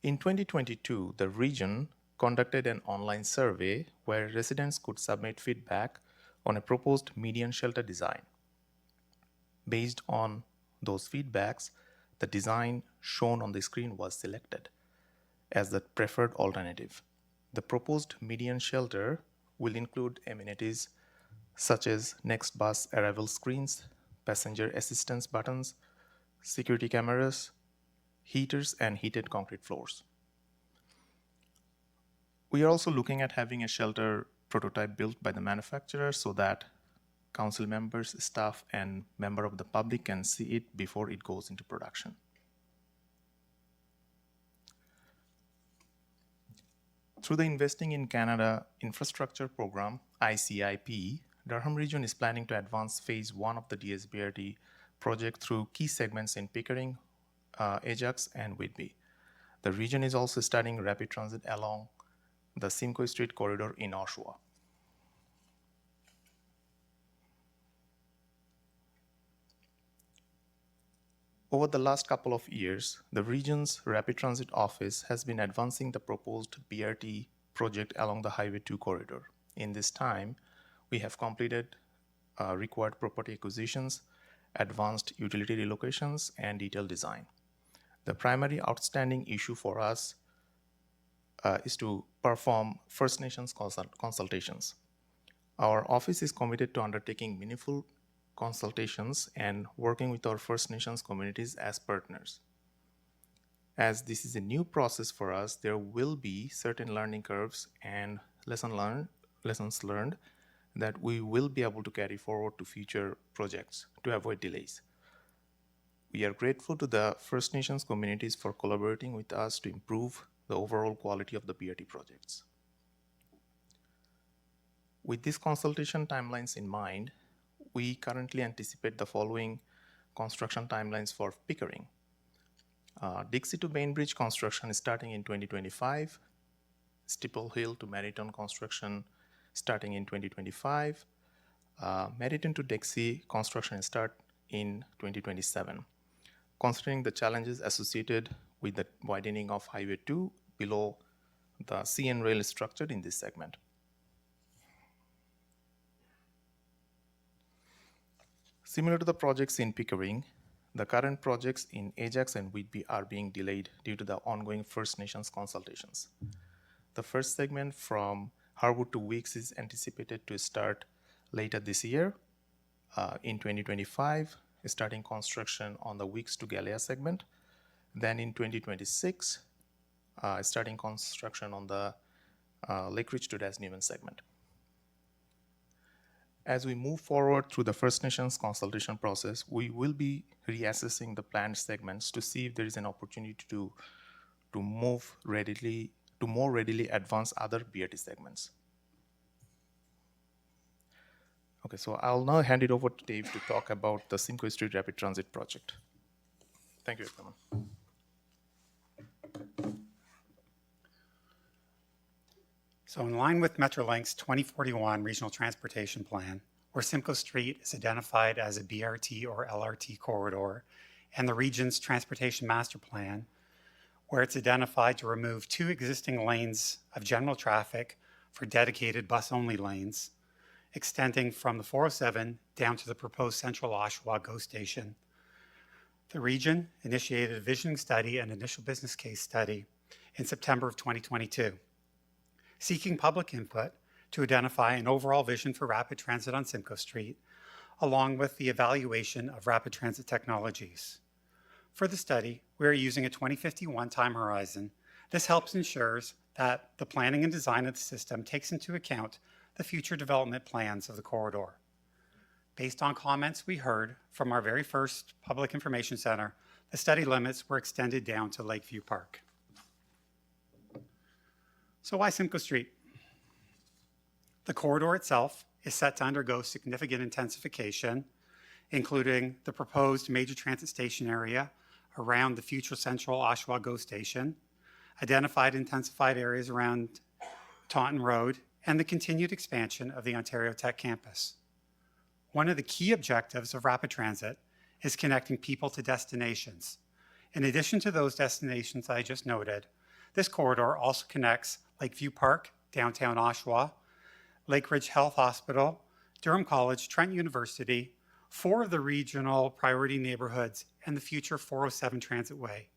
In 2022, the region conducted an online survey where residents could submit feedback on a proposed median shelter design. Based on those feedbacks, the design shown on the screen was selected as the preferred alternative. The proposed median shelter will include amenities such as next bus arrival screens, passenger assistance buttons, security cameras, heaters, and heated concrete floors. We are also looking at having a shelter prototype built by the manufacturer so that council members, staff, and member of the public can see it before it goes into production. Through the Investing in Canada Infrastructure Program, ICIP, Durham Region is planning to advance phase 1 of the DSBRT project through key segments in Pickering, Ajax, and Whitby. The region is also studying rapid transit along the Simcoe Street corridor in Oshawa. Over the last couple of years, the region's Rapid Transit Office has been advancing the proposed BRT project along the Highway 2 corridor. In this time, we have completed required property acquisitions, advanced utility relocations, and detailed design. The primary outstanding issue for us is to perform First Nations consultations. Our office is committed to undertaking meaningful consultations and working with our First Nations communities as partners. As this is a new process for us, there will be certain learning curves and lessons learned that we will be able to carry forward to future projects to avoid delays. We are grateful to the First Nations communities for collaborating with us to improve the overall quality of the BRT projects. With these consultation timelines in mind, we currently anticipate the following construction timelines for Pickering. Dixie to Bainbridge construction is starting in 2025. Steeple Hill to Meriton construction starting in 2025. Meriton to Dixie construction start in 2027. Considering the challenges associated with the widening of Highway 2 below the CN rail is structured in this segment. Similar to the projects in Pickering, the current projects in Ajax and Whitby are being delayed due to the ongoing First Nations consultations. The first segment from Harwood to Weeks is anticipated to start later this year. In 2025, starting construction on the Weeks to Gallia segment. Then in 2026, starting construction on the Lake Ridge to Des Newman segment. As we move forward through the First Nations consultation process, we will be reassessing the planned segments to see if there is an opportunity to more readily advance other BRT segments. Okay, so I'll now hand it over to Dave to talk about the Simcoe Street Rapid Transit project. Thank you, everyone. So in line with Metrolink's 2041 Regional Transportation Plan, where Simcoe Street is identified as a BRT or LRT corridor, and the region's Transportation Master Plan, where it's identified to remove 2 existing lanes of general traffic for dedicated bus-only lanes, extending from the 407 down to the proposed Central Oshawa GO station. The region initiated a visioning study and initial business case study in September of 2022, seeking public input to identify an overall vision for rapid transit on Simcoe Street, along with the evaluation of rapid transit technologies. For the study, we are using a 2051 time horizon. This helps ensures that the planning and design of the system takes into account the future development plans of the corridor. Based on comments we heard from our very first Public Information Center, the study limits were extended down to Lakeview Park. So why Simcoe Street? The corridor itself is set to undergo significant intensification, including the proposed major transit station area around the future Central Oshawa GO station, identified intensified areas around Taunton Road, and the continued expansion of the Ontario Tech campus. One of the key objectives of rapid transit is connecting people to destinations. In addition to those destinations I just noted, this corridor also connects Lakeview Park, downtown Oshawa, Lake Ridge Health Hospital, Durham College, Trent University, 4 of the regional priority neighborhoods, and the future 407 Transit Way.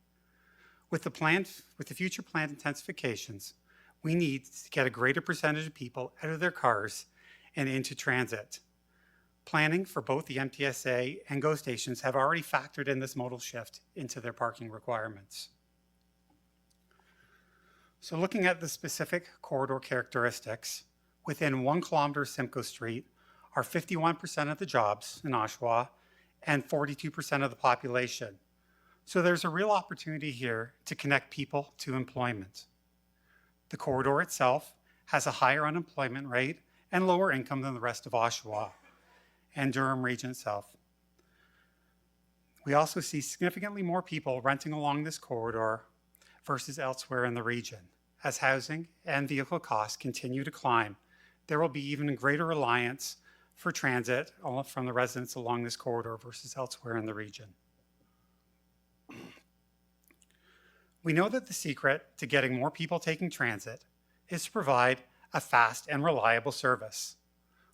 With the future planned intensifications, we need to get a greater percentage of people out of their cars and into transit. Planning for both the MTSA and GO stations have already factored in this modal shift into their parking requirements. So looking at the specific corridor characteristics, within 1 kilometer of Simcoe Street are 51% of the jobs in Oshawa and 42% of the population. So there's a real opportunity here to connect people to employment. The corridor itself has a higher unemployment rate and lower income than the rest of Oshawa and Durham region itself. We also see significantly more people renting along this corridor versus elsewhere in the region. As housing and vehicle costs continue to climb, there will be even greater reliance for transit from the residents along this corridor versus elsewhere in the region. We know that the secret to getting more people taking transit is to provide a fast and reliable service.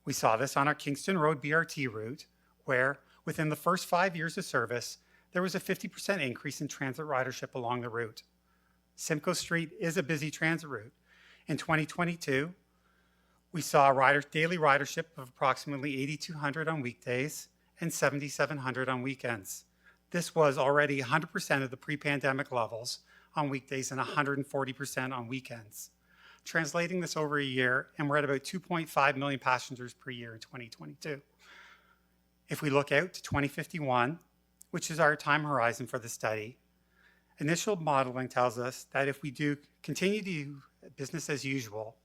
We saw this on our Kingston Road BRT route, where within the first 5 years of service, there was a 50% increase in transit ridership along the route. Simcoe Street is a busy transit route. In 2022, we saw daily ridership of approximately 8,200 on weekdays and 7,700 on weekends. This was already 100% of the pre-pandemic levels on weekdays and 140% on weekends. Translating this over a year, and we're at about 2.5 million passengers per year in 2022. If we look out to 2051, which is our time horizon for the study, initial modeling tells us that if we do continue to do business as usual,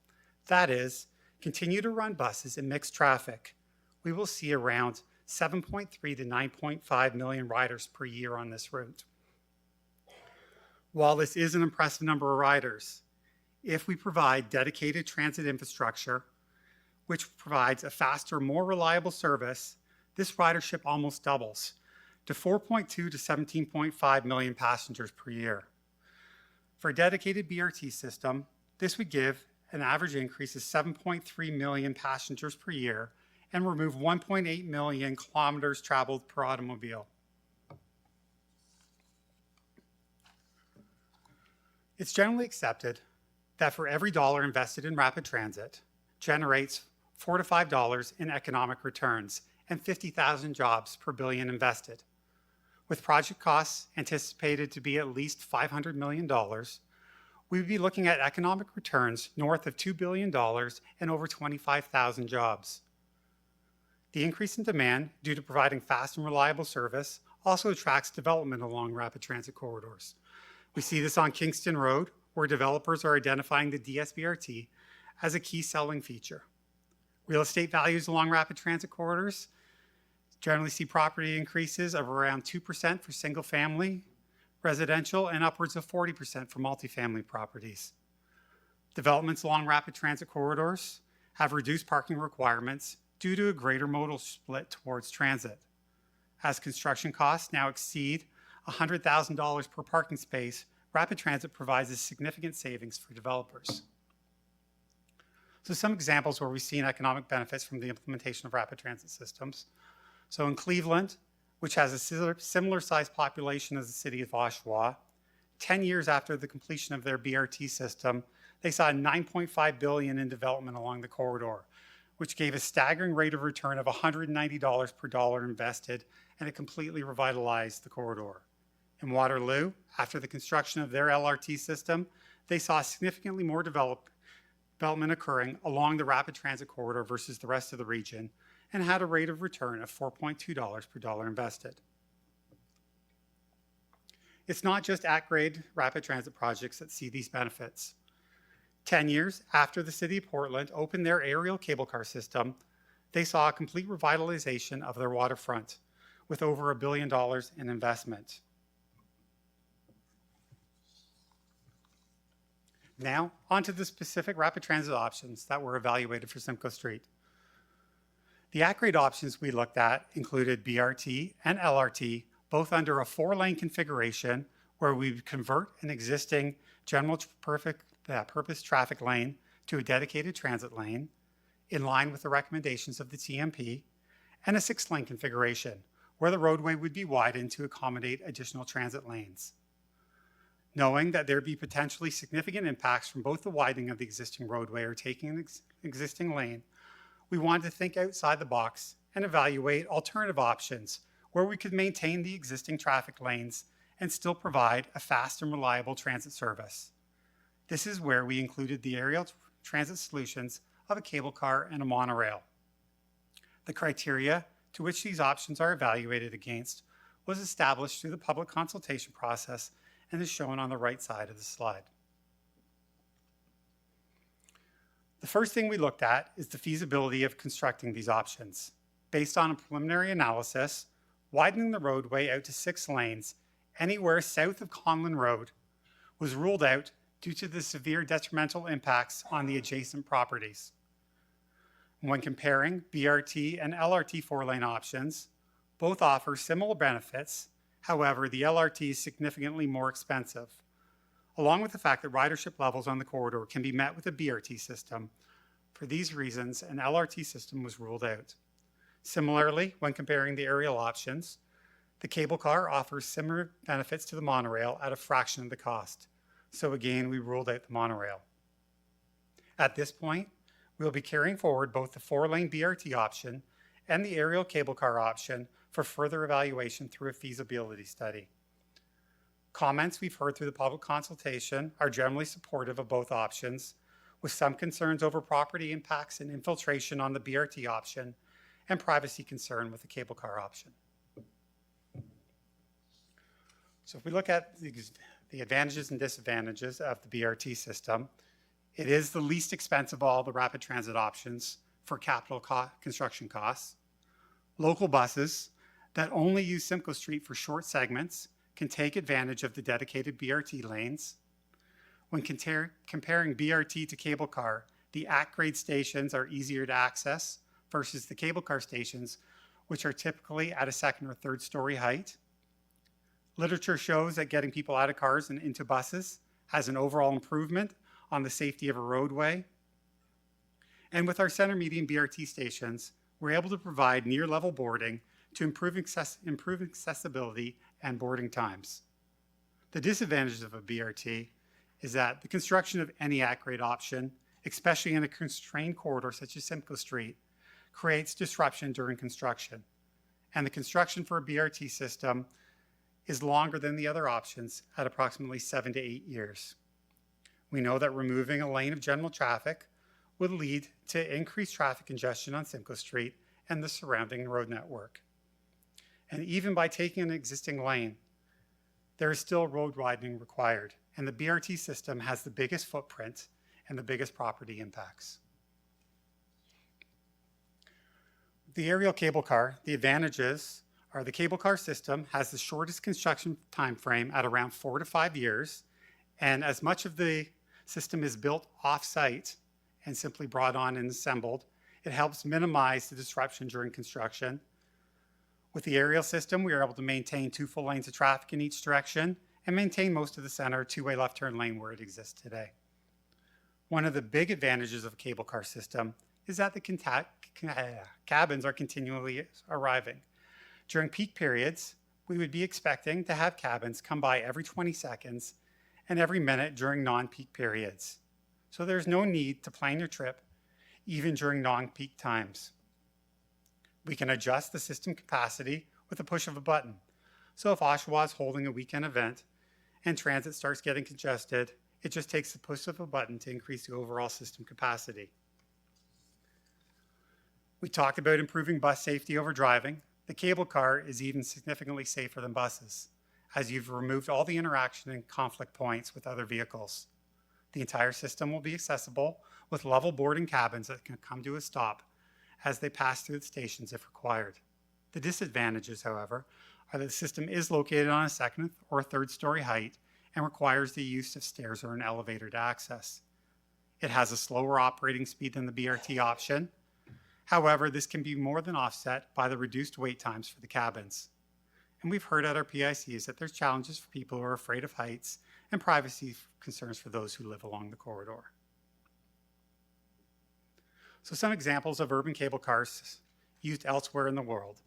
that is, continue to run buses in mixed traffic, we will see around 7.3 to 9.5 million riders per year on this route. While this is an impressive number of riders, if we provide dedicated transit infrastructure, which provides a faster, more reliable service, this ridership almost doubles to 4.2 to 17.5 million passengers per year. For a dedicated BRT system, this would give an average increase of 7.3 million passengers per year and remove 1.8 million kilometers traveled per automobile. It's generally accepted that for every dollar invested in rapid transit generates $4 to $5 in economic returns and 50,000 jobs per billion invested. With project costs anticipated to be at least $500 million, we would be looking at economic returns north of $2 billion and over 25,000 jobs. The increase in demand due to providing fast and reliable service also attracts development along rapid transit corridors. We see this on Kingston Road, where developers are identifying the DSBRT as a key selling feature. Real estate values along rapid transit corridors generally see property increases of around 2% for single family residential and upwards of 40% for multifamily properties. Developments along rapid transit corridors have reduced parking requirements due to a greater modal split towards transit. As construction costs now exceed $100,000 per parking space, rapid transit provides a significant savings for developers. So some examples where we've seen economic benefits from the implementation of rapid transit systems. So in Cleveland, which has a similar sized population as the city of Oshawa, 10 years after the completion of their BRT system, they saw $9.5 billion in development along the corridor, which gave a staggering rate of return of $190 per dollar invested, and it completely revitalized the corridor. In Waterloo, after the construction of their LRT system, they saw significantly more development occurring along the rapid transit corridor versus the rest of the region, and had a rate of return of $4.2 per dollar invested. It's not just at-grade rapid transit projects that see these benefits. 10 years after the city of Portland opened their aerial cable car system, they saw a complete revitalization of their waterfront with over $1 billion in investment. Now, onto the specific rapid transit options that were evaluated for Simcoe Street. The at-grade options we looked at included BRT and LRT, both under a 4-lane configuration where we would convert an existing general purpose traffic lane to a dedicated transit lane, in line with the recommendations of the TMP, and a 6-lane configuration where the roadway would be widened to accommodate additional transit lanes. Knowing that there would be potentially significant impacts from both the widening of the existing roadway or taking an existing lane, we wanted to think outside the box and evaluate alternative options where we could maintain the existing traffic lanes and still provide a fast and reliable transit service. This is where we included the aerial transit solutions of a cable car and a monorail. The criteria to which these options are evaluated against was established through the public consultation process and is shown on the right side of the slide. The first thing we looked at is the feasibility of constructing these options. Based on a preliminary analysis, widening the roadway out to 6 lanes anywhere south of Conlin Road was ruled out due to the severe detrimental impacts on the adjacent properties. When comparing BRT and LRT 4-lane options, both offer similar benefits. However, the LRT is significantly more expensive, along with the fact that ridership levels on the corridor can be met with a BRT system. For these reasons, an LRT system was ruled out. Similarly, when comparing the aerial options, the cable car offers similar benefits to the monorail at a fraction of the cost. So again, we ruled out the monorail. At this point, we'll be carrying forward both the 4-lane BRT option and the aerial cable car option for further evaluation through a feasibility study. Comments we've heard through the public consultation are generally supportive of both options, with some concerns over property impacts and infiltration on the BRT option and privacy concern with the cable car option. So if we look at the advantages and disadvantages of the BRT system, it is the least expensive of all the rapid transit options for capital construction costs. Local buses that only use Simcoe Street for short segments can take advantage of the dedicated BRT lanes. When comparing BRT to cable car, the at-grade stations are easier to access versus the cable car stations, which are typically at a 2nd or 3rd story height. Literature shows that getting people out of cars and into buses has an overall improvement on the safety of a roadway. And with our center median BRT stations, we're able to provide near-level boarding to improve accessibility and boarding times. The disadvantages of a BRT is that the construction of any at-grade option, especially in a constrained corridor such as Simcoe Street, creates disruption during construction. And the construction for a BRT system is longer than the other options at approximately 7 to 8 years. We know that removing a lane of general traffic would lead to increased traffic congestion on Simcoe Street and the surrounding road network. And even by taking an existing lane, there is still road widening required, and the BRT system has the biggest footprint and the biggest property impacts. The aerial cable car, the advantages are the cable car system has the shortest construction time frame at around 4 to 5 years, and as much of the system is built off-site and simply brought on and assembled, it helps minimize the disruption during construction. With the aerial system, we are able to maintain 2 full lanes of traffic in each direction and maintain most of the center 2-way left turn lane where it exists today. One of the big advantages of a cable car system is that the cabins are continually arriving. During peak periods, we would be expecting to have cabins come by every 20 seconds and every minute during non-peak periods. So there's no need to plan your trip even during non-peak times. We can adjust the system capacity with the push of a button. So if Oshawa is holding a weekend event and transit starts getting congested, it just takes the push of a button to increase the overall system capacity. We talked about improving bus safety over driving. The cable car is even significantly safer than buses, as you've removed all the interaction and conflict points with other vehicles. The entire system will be accessible with level boarding cabins that can come to a stop as they pass through the stations if required. The disadvantages, however, are that the system is located on a 2nd or 3rd story height and requires the use of stairs or an elevator to access. It has a slower operating speed than the BRT option. However, this can be more than offset by the reduced wait times for the cabins. And we've heard at our PICs that there's challenges for people who are afraid of heights and privacy concerns for those who live along the corridor. So some examples of urban cable cars used elsewhere in the world.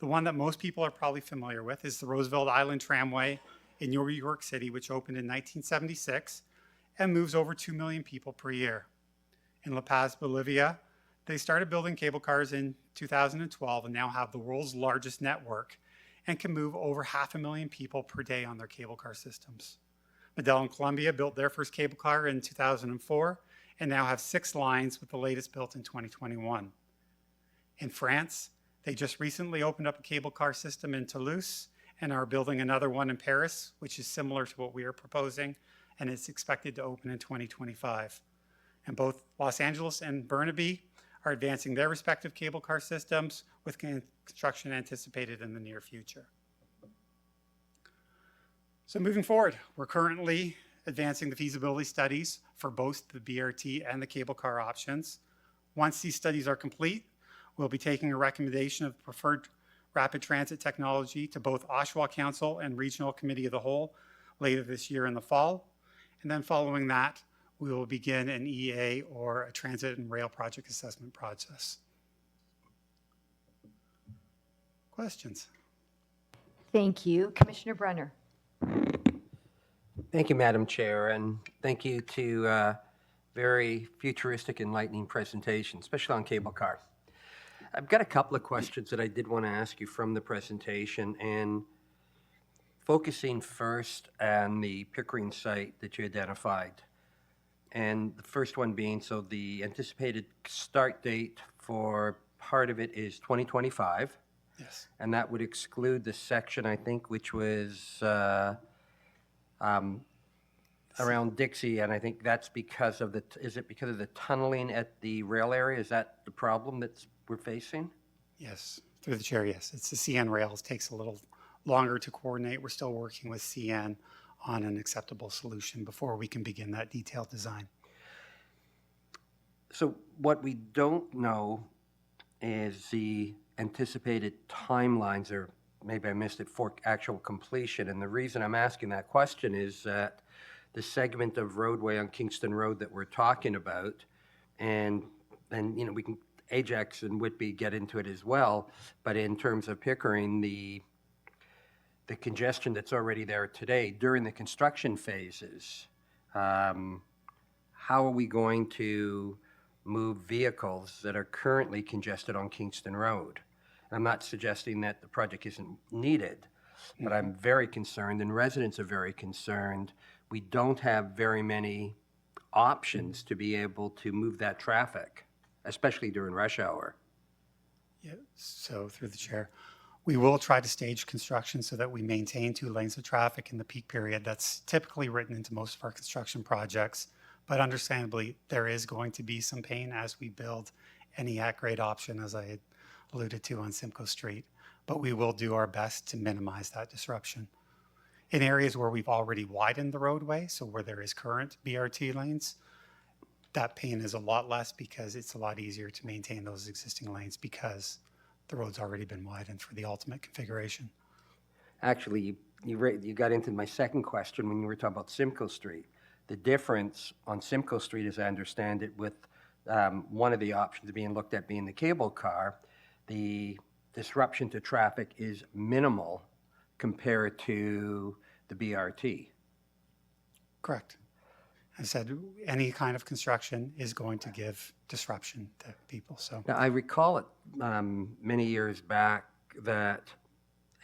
The one that most people are probably familiar with is the Roosevelt Island Tramway in New York City, which opened in 1976 and moves over 2 million people per year. In La Paz, Bolivia, they started building cable cars in 2012 and now have the world's largest network and can move over 500,000 people per day on their cable car systems. Medellin, Colombia built their first cable car in 2004 and now have 6 lines, with the latest built in 2021. In France, they just recently opened up a cable car system in Toulouse and are building another one in Paris, which is similar to what we are proposing, and it's expected to open in 2025. And both Los Angeles and Burnaby are advancing their respective cable car systems, with construction anticipated in the near future. So moving forward, we're currently advancing the feasibility studies for both the BRT and the cable car options. Once these studies are complete, we'll be taking a recommendation of preferred rapid transit technology to both Oshawa Council and Regional Committee of the Whole later this year in the fall. And then following that, we will begin an EA, or a transit and rail project assessment process. Questions? Thank you. Commissioner Brunner. Thank you, Madam Chair, and thank you to very futuristic, enlightening presentation, especially on cable car. I've got a couple of questions that I did want to ask you from the presentation, and focusing first on the Pickering site that you identified. And the first one being, so the anticipated start date for part of it is 2025. Yes. And that would exclude the section, I think, which was around Dixie, and I think that's because of is it because of the tunneling at the rail area? Is that the problem that we're facing? Yes, through the chair, yes. It's the CN rails. Takes a little longer to coordinate. We're still working with CN on an acceptable solution before we can begin that detailed design. So what we don't know is the anticipated timelines, or maybe I missed it, for actual completion. And the reason I'm asking that question is that the segment of roadway on Kingston Road that we're talking about, and you know, we can, Ajax and Whitby get into it as well, but in terms of Pickering, the congestion that's already there today during the construction phases, how are we going to move vehicles that are currently congested on Kingston Road? I'm not suggesting that the project isn't needed, but I'm very concerned, and residents are very concerned. We don't have very many options to be able to move that traffic, especially during rush hour. Yeah, so through the chair, we will try to stage construction so that we maintain 2 lanes of traffic in the peak period. That's typically written into most of our construction projects, but understandably, there is going to be some pain as we build any at-grade option, as I had alluded to on Simcoe Street, but we will do our best to minimize that disruption. In areas where we've already widened the roadway, so where there is current BRT lanes, that pain is a lot less because it's a lot easier to maintain those existing lanes because the road's already been widened for the ultimate configuration. Actually, you got into my second question when you were talking about Simcoe Street. The difference on Simcoe Street, as I understand it, with one of the options being looked at being the cable car, the disruption to traffic is minimal compared to the BRT. Correct. I said any kind of construction is going to give disruption to people. So Now, I recall it many years back that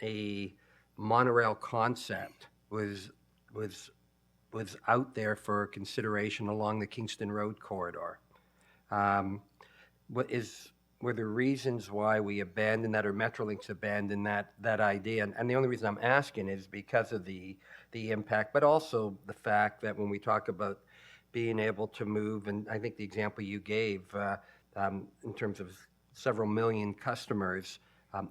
a monorail concept was out there for consideration along the Kingston Road corridor. Were there reasons why we abandoned that, or Metrolinx abandoned that idea? And the only reason I'm asking is because of the impact, but also the fact that when we talk about being able to move, and I think the example you gave in terms of several million customers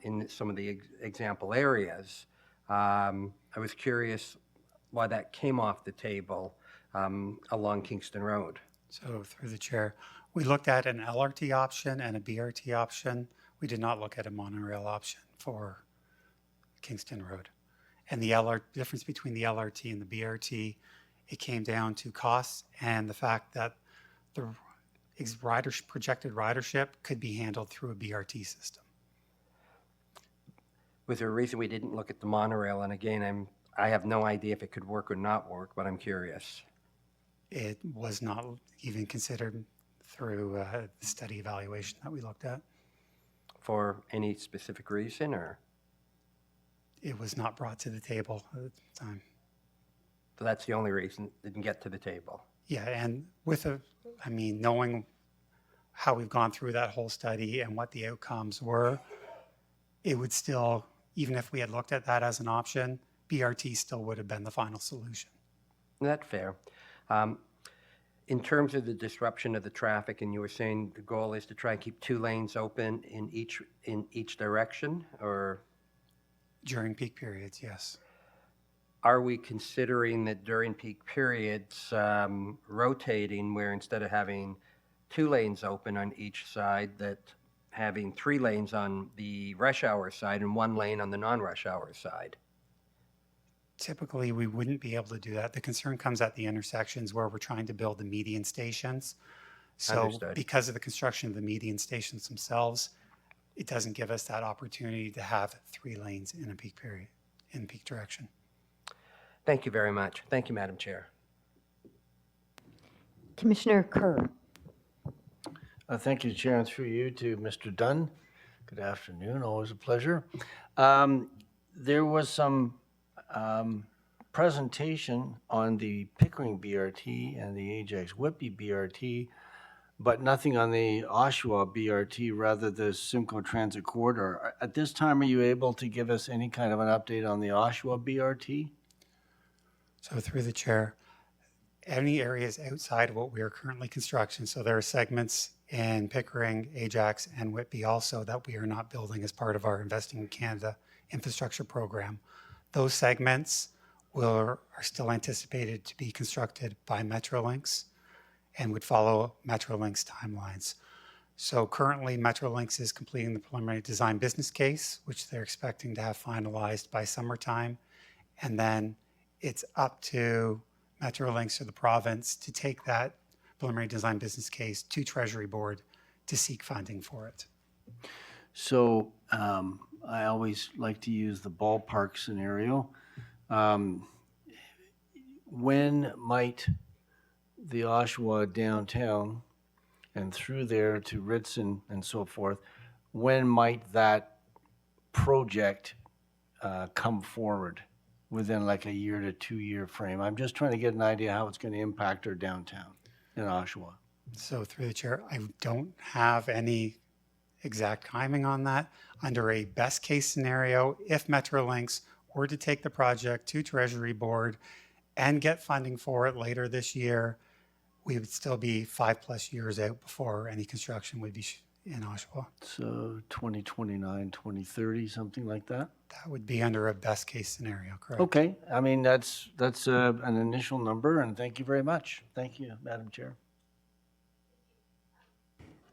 in some of the example areas, I was curious why that came off the table along Kingston Road. So through the chair, we looked at an LRT option and a BRT option. We did not look at a monorail option for Kingston Road. And the difference between the LRT and the BRT, it came down to costs and the fact that the projected ridership could be handled through a BRT system. Was there a reason we didn't look at the monorail? And again, I have no idea if it could work or not work, but I'm curious. It was not even considered through the study evaluation that we looked at. For any specific reason, or? It was not brought to the table at the time. So that's the only reason it didn't get to the table. Yeah, and with I mean, knowing how we've gone through that whole study and what the outcomes were, it would still, even if we had looked at that as an option, BRT still would have been the final solution. That's fair. In terms of the disruption of the traffic, and you were saying the goal is to try and keep 2 lanes open in each direction, or During peak periods, yes. are we considering that during peak periods, rotating where instead of having 2 lanes open on each side, that having 3 lanes on the rush hour side and 1 lane on the non-rush hour side? Typically, we wouldn't be able to do that. The concern comes at the intersections where we're trying to build the median stations. So Understood. because of the construction of the median stations themselves, it doesn't give us that opportunity to have 3 lanes in a peak period, in peak direction. Thank you very much. Thank you, Madam Chair. Commissioner Kerr. Thank you, Chair, and through you to Mr. Dunn. Good afternoon, always a pleasure. There was some presentation on the Pickering BRT and the Ajax-Whitby BRT, but nothing on the Oshawa BRT, rather the Simcoe Transit Corridor. At this time, are you able to give us any kind of an update on the Oshawa BRT? So through the chair, any areas outside of what we are currently constructing, so there are segments in Pickering, Ajax, and Whitby also that we are not building as part of our Investing in Canada infrastructure program. Those segments are still anticipated to be constructed by Metrolinx and would follow Metrolinx timelines. So currently, Metrolinx is completing the preliminary design business case, which they're expecting to have finalized by summertime. And then it's up to Metrolinx or the province to take that preliminary design business case to Treasury Board to seek funding for it. So I always like to use the ballpark scenario. When might the Oshawa downtown and through there to Ritson and so forth, when might that project come forward within like a 1 to 2 year frame? I'm just trying to get an idea how it's going to impact our downtown in Oshawa. So through the chair, I don't have any exact timing on that. Under a best case scenario, if Metrolinx were to take the project to Treasury Board and get funding for it later this year, we would still be 5+ years out before any construction would be in Oshawa. So 2029, 2030, something like that? That would be under a best case scenario, correct? Okay, I mean, that's an initial number, and thank you very much. Thank you, Madam Chair.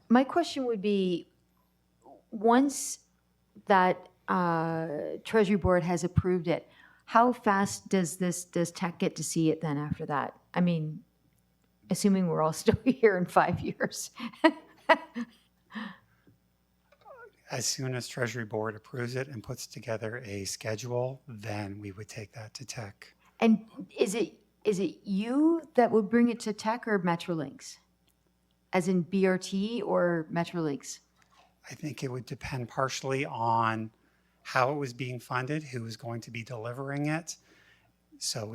My question would be, once that Treasury Board has approved it, how fast does TEC get to see it then after that? I mean, assuming we're all still here in 5 years. As soon as Treasury Board approves it and puts together a schedule, then we would take that to TEC. And is it you that would bring it to TEC or Metrolinx? As in BRT or Metrolinx? I think it would depend partially on how it was being funded, who was going to be delivering it. So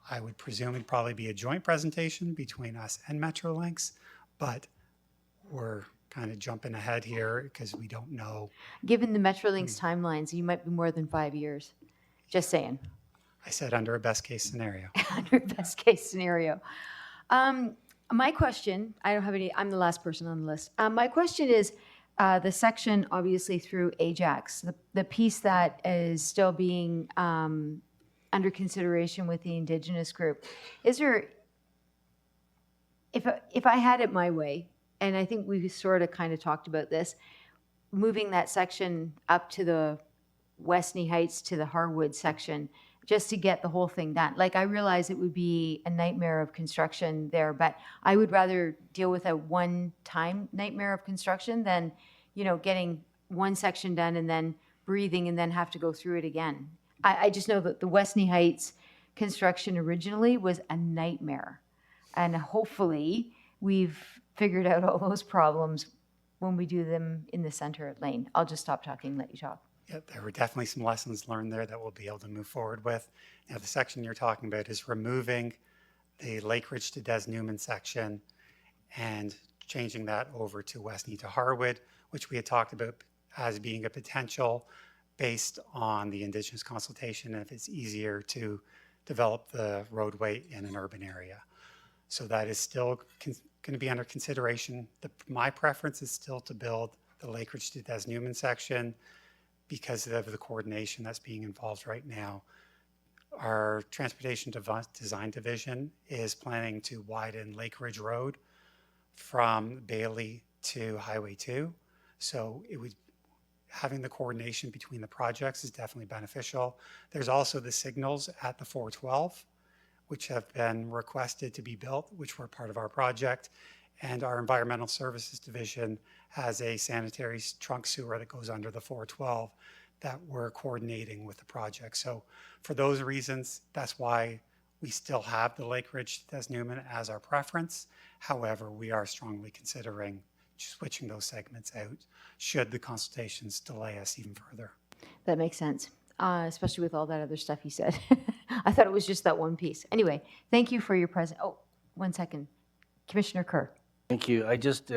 I would presume it'd probably be a joint presentation between us and Metrolinx, but we're kind of jumping ahead here because we don't know. Given the Metrolinx timelines, you might be more than 5 years. Just saying. I said under a best case scenario. Under best case scenario. My question, I don't have any, I'm the last person on the list. My question is the section obviously through Ajax, the piece that is still being under consideration with the Indigenous group. Is there, if I had it my way, and I think we sort of kind of talked about this, moving that section up to the Westney Heights to the Harwood section, just to get the whole thing done. Like, I realize it would be a nightmare of construction there, but I would rather deal with a one-time nightmare of construction than, getting one section done and then breathing and then have to go through it again. I just know that the Westney Heights construction originally was a nightmare. And hopefully we've figured out all those problems when we do them in the center at Lane. I'll just stop talking and let you talk. Yeah, there were definitely some lessons learned there that we'll be able to move forward with. Now, the section you're talking about is removing the Lake Ridge to Des Newman section and changing that over to Westmead to Harwood, which we had talked about as being a potential based on the Indigenous consultation, and if it's easier to develop the roadway in an urban area. So that is still going to be under consideration. My preference is still to build the Lake Ridge to Des Newman section because of the coordination that's being involved right now. Our Transportation Design Division is planning to widen Lake Ridge Road from Bailey to Highway 2. So having the coordination between the projects is definitely beneficial. There's also the signals at the 412, which have been requested to be built, which were part of our project. And our Environmental Services Division has a sanitary trunk sewer that goes under the 412 that we're coordinating with the project. So for those reasons, that's why we still have the Lake Ridge to Des Newman as our preference. However, we are strongly considering switching those segments out should the consultations delay us even further. That makes sense, especially with all that other stuff you said. I thought it was just that one piece. Anyway, thank you for your present. Oh, 1 second. Commissioner Kerr. Thank you. I just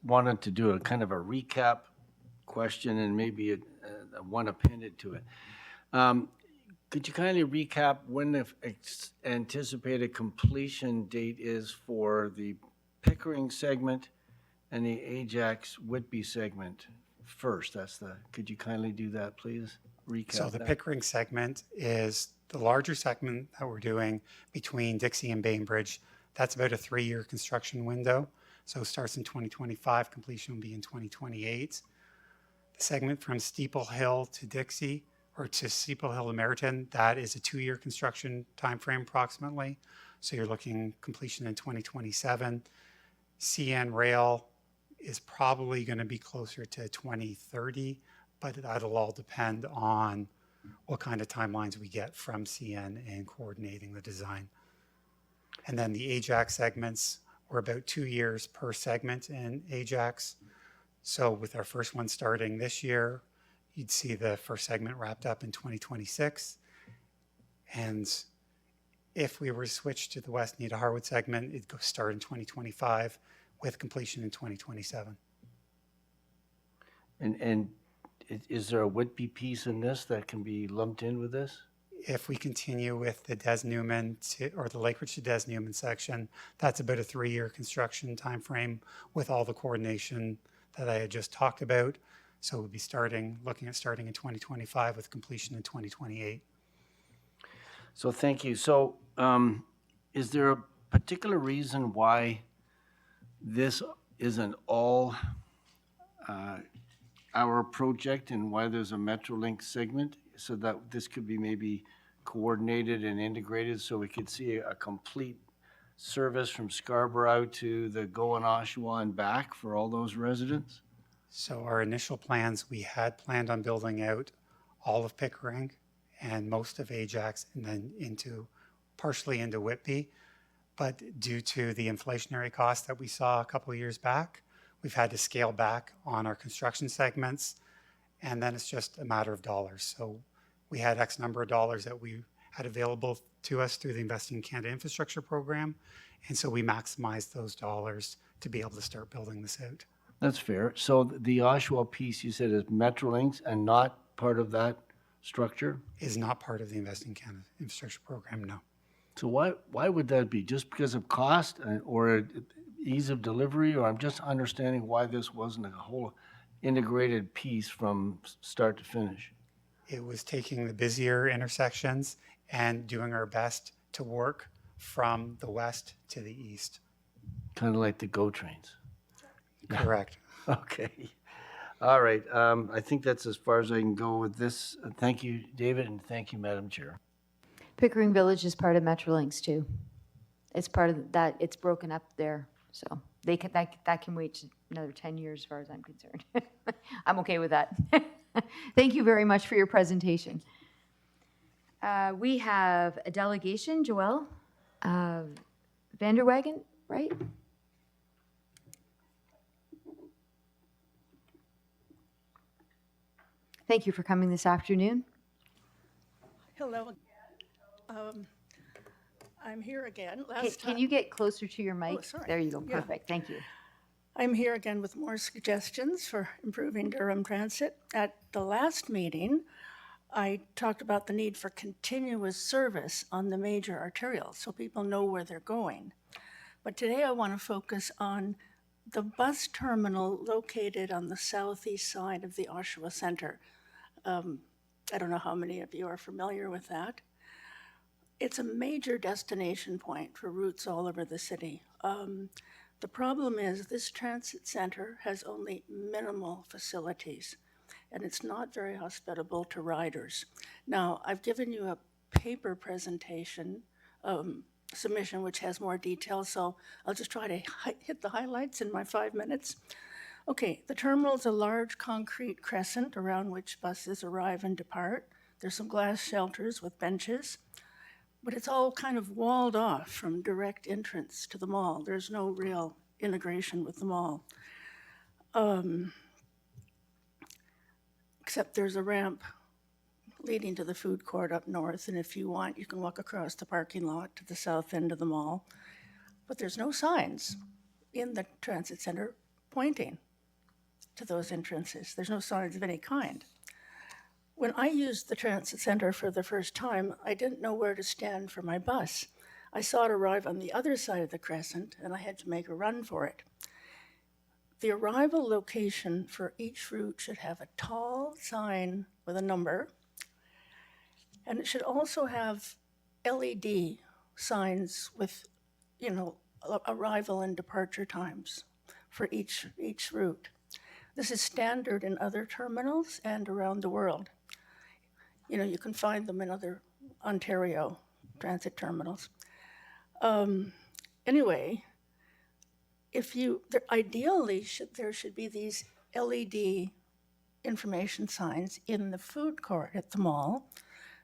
wanted to do a kind of a recap question and maybe one appended to it. Could you kindly recap when the anticipated completion date is for the Pickering segment and the Ajax-Whitby segment first? Could you kindly do that, please? Recap So the that. Pickering segment is the larger segment that we're doing between Dixie and Bainbridge. That's about a 3-year construction window. So it starts in 2025, completion will be in 2028. The segment from Steeple Hill to Dixie, or to Steeple Hill to Meriton, that is a 2-year construction timeframe approximately. So you're looking completion in 2027. CN Rail is probably going to be closer to 2030, but that'll all depend on what kind of timelines we get from CN in coordinating the design. And then the Ajax segments were about 2 years per segment in Ajax. So with our first one starting this year, you'd see the first segment wrapped up in 2026. And if we were to switch to the Westmead to Harwood segment, it'd start in 2025 with completion in 2027. And is there a Whitby piece in this that can be lumped in with this? If we continue with the Des Newman or the Lake Ridge to Des Newman section, that's about a 3-year construction timeframe with all the coordination that I had just talked about. So we'll be looking at starting in 2025 with completion in 2028. So thank you. So is there a particular reason why this isn't all our project and why there's a Metrolink segment, so that this could be maybe coordinated and integrated so we could see a complete service from Scarborough out to the Go and Oshawa and back for all those residents? So our initial plans, we had planned on building out all of Pickering and most of Ajax and then partially into Whitby. But due to the inflationary costs that we saw a couple of years back, we've had to scale back on our construction segments. And then it's just a matter of dollars. So we had X number of dollars that we had available to us through the Investing in Canada Infrastructure Program. And so we maximized those dollars to be able to start building this out. That's fair. So the Oshawa piece you said is Metrolinx and not part of that structure? Is not part of the Investing in Canada Infrastructure Program, no. So why would that be? Just because of cost or ease of delivery? Or I'm just understanding why this wasn't a whole integrated piece from start to finish. It was taking the busier intersections and doing our best to work from the west to the east. Kind of like the GO trains. Correct. Okay. All right. I think that's as far as I can go with this. Thank you, David, and thank you, Madam Chair. Pickering Village is part of Metrolinx too. It's part of that, it's broken up there. So that can wait another 10 years as far as I'm concerned. I'm okay with that. Thank you very much for your presentation. We have a delegation, Joelle Vanderwagen, right? Thank you for coming this afternoon. Hello. I'm here again. Can you get closer to your mic? sorry. There you go, Yeah. perfect, thank you. I'm here again with more suggestions for improving Durham Transit. At the last meeting, I talked about the need for continuous service on the major arterials so people know where they're going. But today I want to focus on the bus terminal located on the southeast side of the Oshawa Center. I don't know how many of you are familiar with that. It's a major destination point for routes all over the city. The problem is this transit center has only minimal facilities, and it's not very hospitable to riders. Now, I've given you a paper presentation submission which has more details, so I'll just try to hit the highlights in my 5 minutes. Okay, the terminal is a large concrete crescent around which buses arrive and depart. There's some glass shelters with benches, but it's all kind of walled off from direct entrance to the mall. There's no real integration with the mall. Except there's a ramp leading to the food court up north, and if you want, you can walk across the parking lot to the south end of the mall. But there's no signs in the transit center pointing to those entrances. There's no signs of any kind. When I used the transit center for the first time, I didn't know where to stand for my bus. I saw it arrive on the other side of the crescent, and I had to make a run for it. The arrival location for each route should have a tall sign with a number, and it should also have LED signs with, arrival and departure times for each route. This is standard in other terminals and around the world. You can find them in other Ontario transit terminals. Anyway, ideally there should be these LED information signs in the food court at the mall,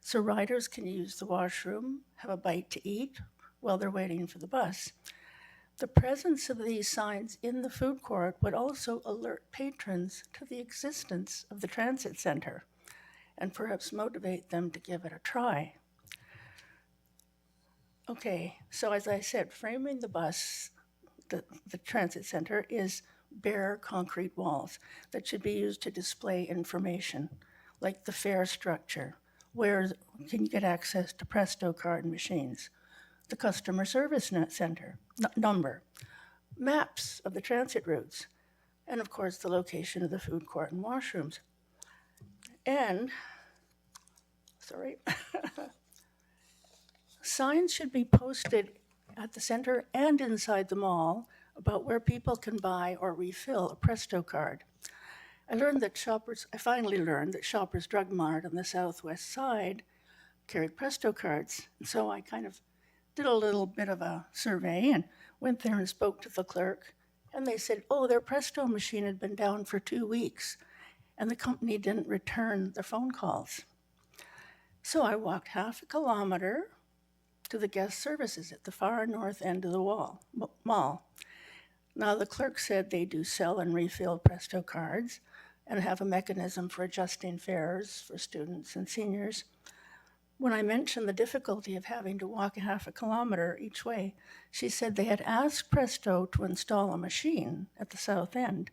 so riders can use the washroom, have a bite to eat while they're waiting for the bus. The presence of these signs in the food court would also alert patrons to the existence of the transit center and perhaps motivate them to give it a try. Okay, so as I said, framing the bus, the transit center, is bare concrete walls that should be used to display information, like the fare structure, where can you get access to Presto card machines, the customer service center number, maps of the transit routes, and of course the location of the food court and washrooms. And, signs should be posted at the center and inside the mall about where people can buy or refill a Presto card. I finally learned that Shoppers Drug Mart on the southwest side carried Presto cards. And so I kind of did a little bit of a survey and went there and spoke to the clerk. And they said, their Presto machine had been down for 2 weeks and the company didn't return their phone calls. So I walked half a kilometer to the guest services at the far north end of the mall. Now the clerk said they do sell and refill Presto cards and have a mechanism for adjusting fares for students and seniors. When I mentioned the difficulty of having to walk a half a kilometer each way, she said they had asked Presto to install a machine at the south end,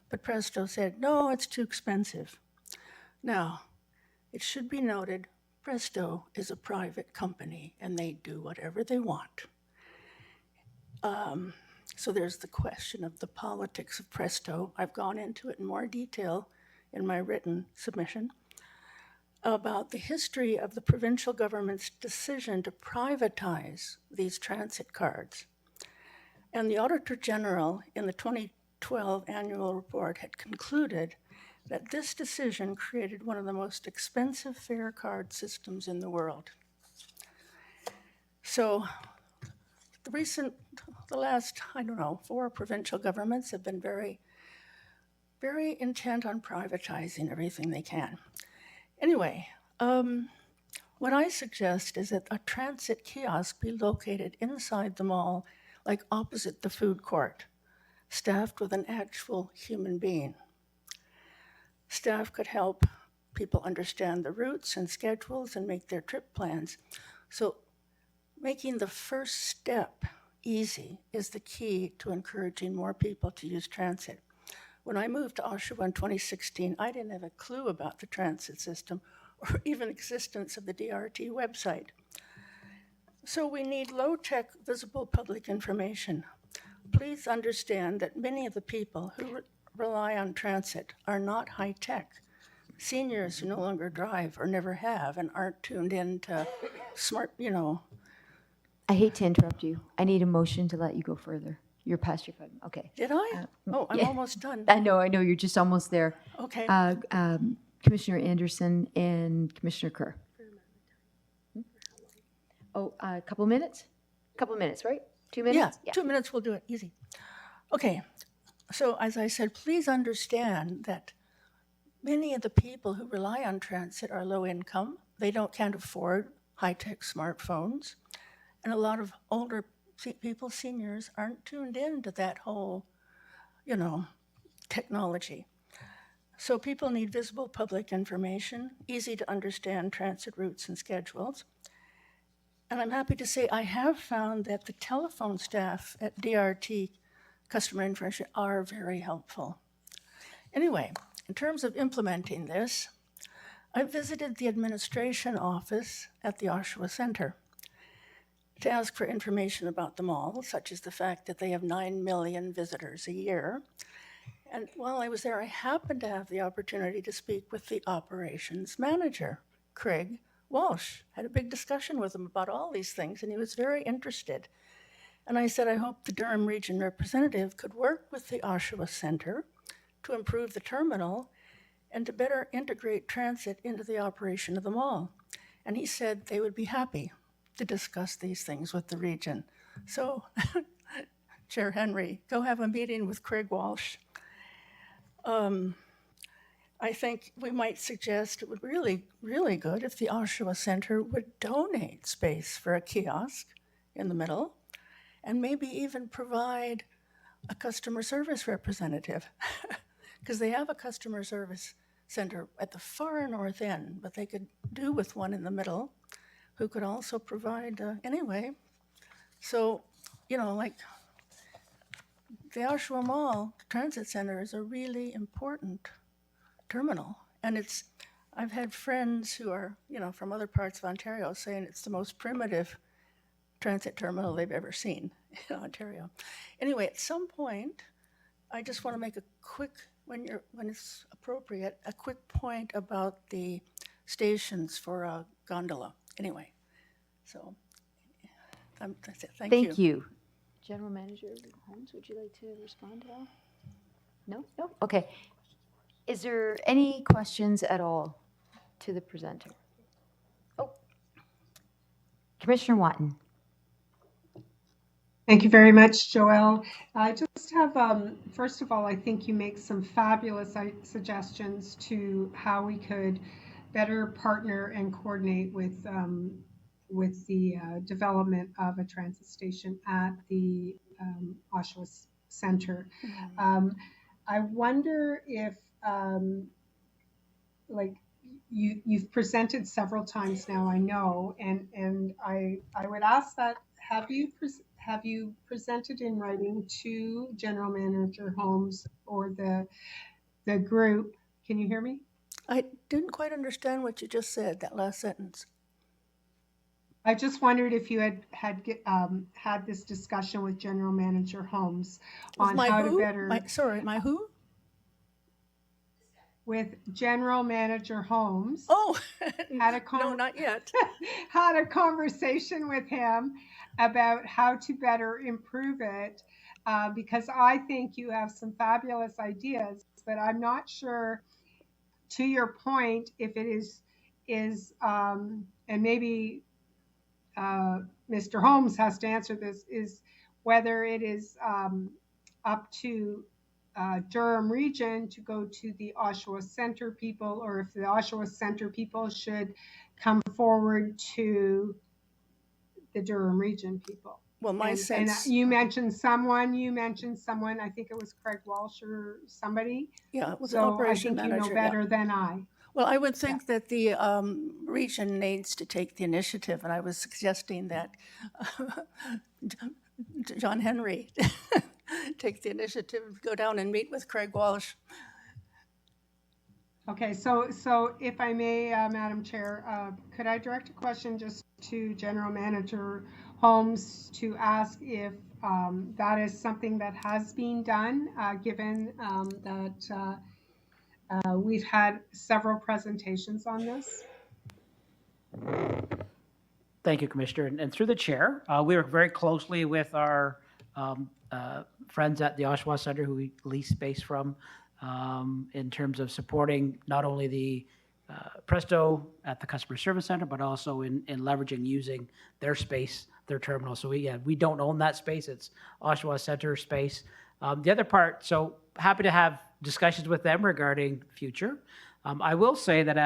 but Presto said, no, it's too expensive. Now, it should be noted, Presto is a private company and they do whatever they want. So there's the question of the politics of Presto. I've gone into it in more detail in my written submission about the history of the provincial government's decision to privatize these transit cards. And the Auditor General in the 2012 annual report had concluded that this decision created one of the most expensive fare card systems in the world. So the last, 4 provincial governments have been very, very intent on privatizing everything they can. Anyway, what I suggest is that a transit kiosk be located inside the mall, like opposite the food court, staffed with an actual human being. Staff could help people understand the routes and schedules and make their trip plans. So Making the first step easy is the key to encouraging more people to use transit. When I moved to Oshawa in 2016, I didn't have a clue about the transit system or even existence of the DRT website. So we need low-tech, visible public information. Please understand that many of the people who rely on transit are not high-tech. Seniors who no longer drive or never have and aren't tuned in to smart, I hate to interrupt you. I need a motion to let you go further. You're past your 5 minutes. Okay. Did I? Oh, I'm yeah. almost done. I know, you're just almost there. Okay. Commissioner Anderson and Commissioner Kerr. Oh, a couple minutes? Couple minutes, right? 2 minutes? Yeah, 2 minutes will do it, easy. Okay, so as I said, please understand that many of the people who rely on transit are low income. They can't afford high-tech smartphones. And a lot of older people, seniors, aren't tuned in to that whole, technology. So people need visible public information, easy to understand transit routes and schedules. And I'm happy to say I have found that the telephone staff at DRT Customer Information are very helpful. Anyway, in terms of implementing this, I visited the administration office at the Oshawa Centre to ask for information about the mall, such as the fact that they have 9 million visitors a year. And while I was there, I happened to have the opportunity to speak with the operations manager, Craig Walsh. Had a big discussion with him about all these things, and he was very interested. And I said, I hope the Durham Region representative could work with the Oshawa Centre to improve the terminal and to better integrate transit into the operation of the mall. And he said they would be happy to discuss these things with the region. So, Chair Henry, go have a meeting with Craig Walsh. I think we might suggest it would really, really good if the Oshawa Centre would donate space for a kiosk in the middle and maybe even provide a customer service representative because they have a customer service center at the far north end, but they could do with one in the middle who could also provide, anyway. So, like the Oshawa Mall Transit Center is a really important terminal. And I've had friends who are, from other parts of Ontario saying it's the most primitive transit terminal they've ever seen in Ontario. Anyway, at some point, I just want to make a quick, when it's appropriate, a quick point about the stations for a gondola. Anyway, so that's it. Thank you. Thank you. General Manager Holmes, would you like to respond at all? No? No? Okay. Is there any questions at all to the presenter? Oh. Commissioner Watton. Thank you very much, Joelle. I just have, first of all, I think you make some fabulous suggestions to how we could better partner and coordinate with the development of a transit station at the Oshawa Centre. I wonder if, you've presented several times now, I know, and I would ask that, have you presented in writing to General Manager Holmes or the group? Can you hear me? I didn't quite understand what you just said, that last sentence. I just wondered if you had this discussion with General Manager Holmes on how to better. My who? With General Manager Holmes. Oh, no, not yet. Had a conversation with him about how to better improve it, because I think you have some fabulous ideas, but I'm not sure, to your point, if it is and maybe Mr. Holmes has to answer this, is whether it is up to Durham Region to go to the Oshawa Centre people, or if the Oshawa Centre people should come forward to the Durham Region people. Well, my sense. And you mentioned someone, I think it was Craig Walsh or somebody. Yeah, it was so operation I think manager. You know better than I. Well, I would think that the region needs to take the initiative, and I was suggesting that John Henry take the initiative, go down and meet with Craig Walsh. Okay, so if I may, Madam Chair, could I direct a question just to General Manager Holmes to ask if that is something that has been done, given that we've had several presentations on this? Thank you, Commissioner. And through the chair, we work very closely with our friends at the Oshawa Center who we lease space from in terms of supporting not only the Presto at the Customer Service Center, but also in leveraging using their space, their terminal. So we don't own that space. It's Oshawa Center space. The other part, so happy to have discussions with them regarding future. I will say that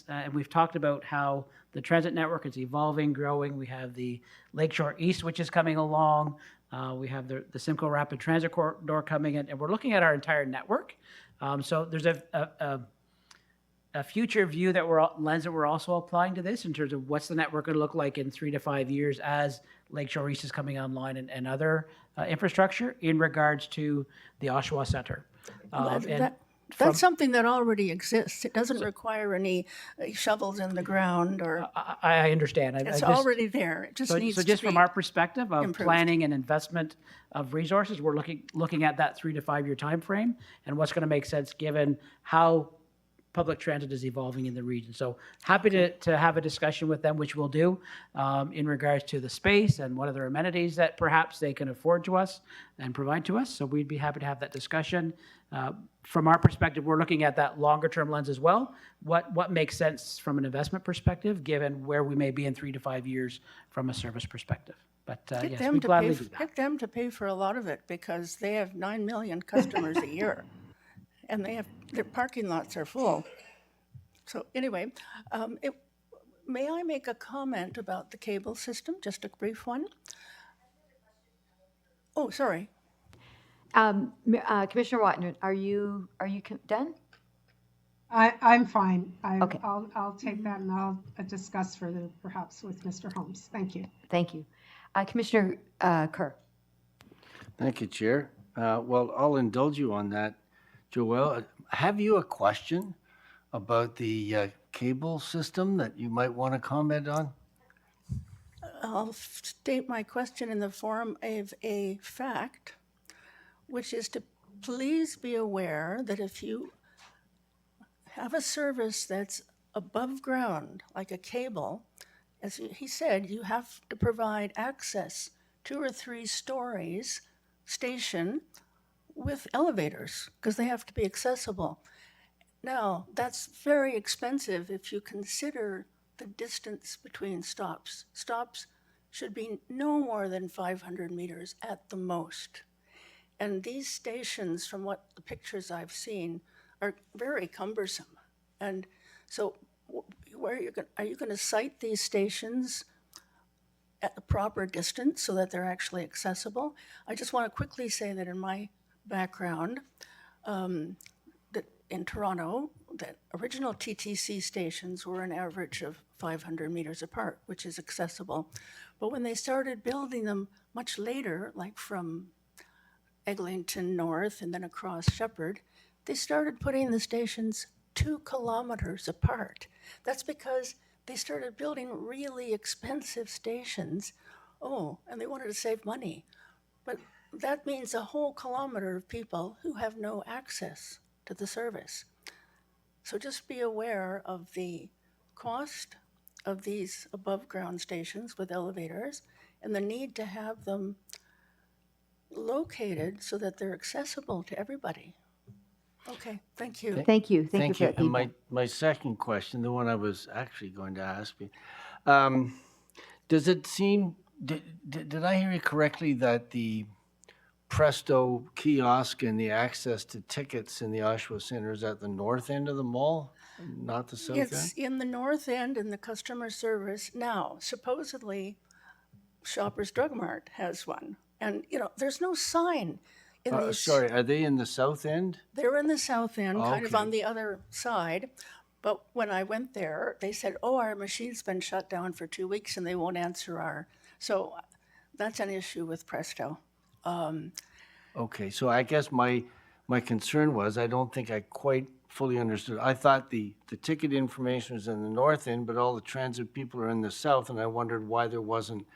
and we've talked about how the transit network is evolving, growing. We have the Lakeshore East, which is coming along. We have the Simcoe Rapid Transit Corridor coming in, and we're looking at our entire network. So there's a future view lens that we're also applying to this in terms of what's the network going to look like in 3 to 5 years as Lakeshore East is coming online and other infrastructure in regards to the Oshawa Center. That's something that already exists. It doesn't require any shovels in the ground or. I understand. It's already there. It just needs to be. So just from our perspective of improved. planning and investment of resources, we're looking at that 3 to 5 year time frame and what's going to make sense given how public transit is evolving in the region. So happy to have a discussion with them, which we'll do in regards to the space and what other amenities that perhaps they can afford to us and provide to us. So we'd be happy to have that discussion. From our perspective, we're looking at that longer term lens as well. What makes sense from an investment perspective, given where we may be in 3 to 5 years from a service perspective. But yes, we gladly do that. Get them to pay for a lot of it because they have 9 million customers a year. And their parking lots are full. So anyway, may I make a comment about the cable system? Just a brief one. Oh, sorry. Commissioner Watton, are you done? I'm fine. Okay. I'll take that and I'll discuss further perhaps with Mr. Holmes. Thank you. Thank you. Commissioner Kerr. Thank you, Chair. Well, I'll indulge you on that. Joelle, have you a question about the cable system that you might want to comment on? I'll state my question in the form of a fact, which is to please be aware that if you have a service that's above ground, like a cable, as he said, you have to provide access 2 or 3 stories station with elevators because they have to be accessible. Now, that's very expensive if you consider the distance between stops. Stops should be no more than 500 meters at the most. And these stations, from what the pictures I've seen, are very cumbersome. And so are you going to site these stations at the proper distance so that they're actually accessible? I just want to quickly say that in my background, that in Toronto, the original TTC stations were an average of 500 meters apart, which is accessible. But when they started building them much later, like from Eglinton North and then across Shepherd, they started putting the stations 2 kilometers apart. That's because they started building really expensive stations. Oh, and they wanted to save money. But that means a whole kilometer of people who have no access to the service. So just be aware of the cost of these above ground stations with elevators and the need to have them located so that they're accessible to everybody. Okay, thank you. Thank you. Thank for you. that And feedback. my second question, the one I was actually going to ask you, does it seem, did I hear you correctly that the Presto kiosk and the access to tickets in the Oshawa Center is at the north end of the mall, not the south end? It's in the north end in the customer service. Now, supposedly, Shoppers Drug Mart has one. And, there's no sign in these. Sorry, are they in the south end? They're in the south end, kind of Okay. on the other side. But when I went there, they said, oh, our machine's been shut down for 2 weeks and they won't answer our, so that's an issue with Presto. Okay, so I guess my concern was, I don't think I quite fully understood. I thought the ticket information was in the north end, but all the transit people are in the south, and I wondered why there wasn't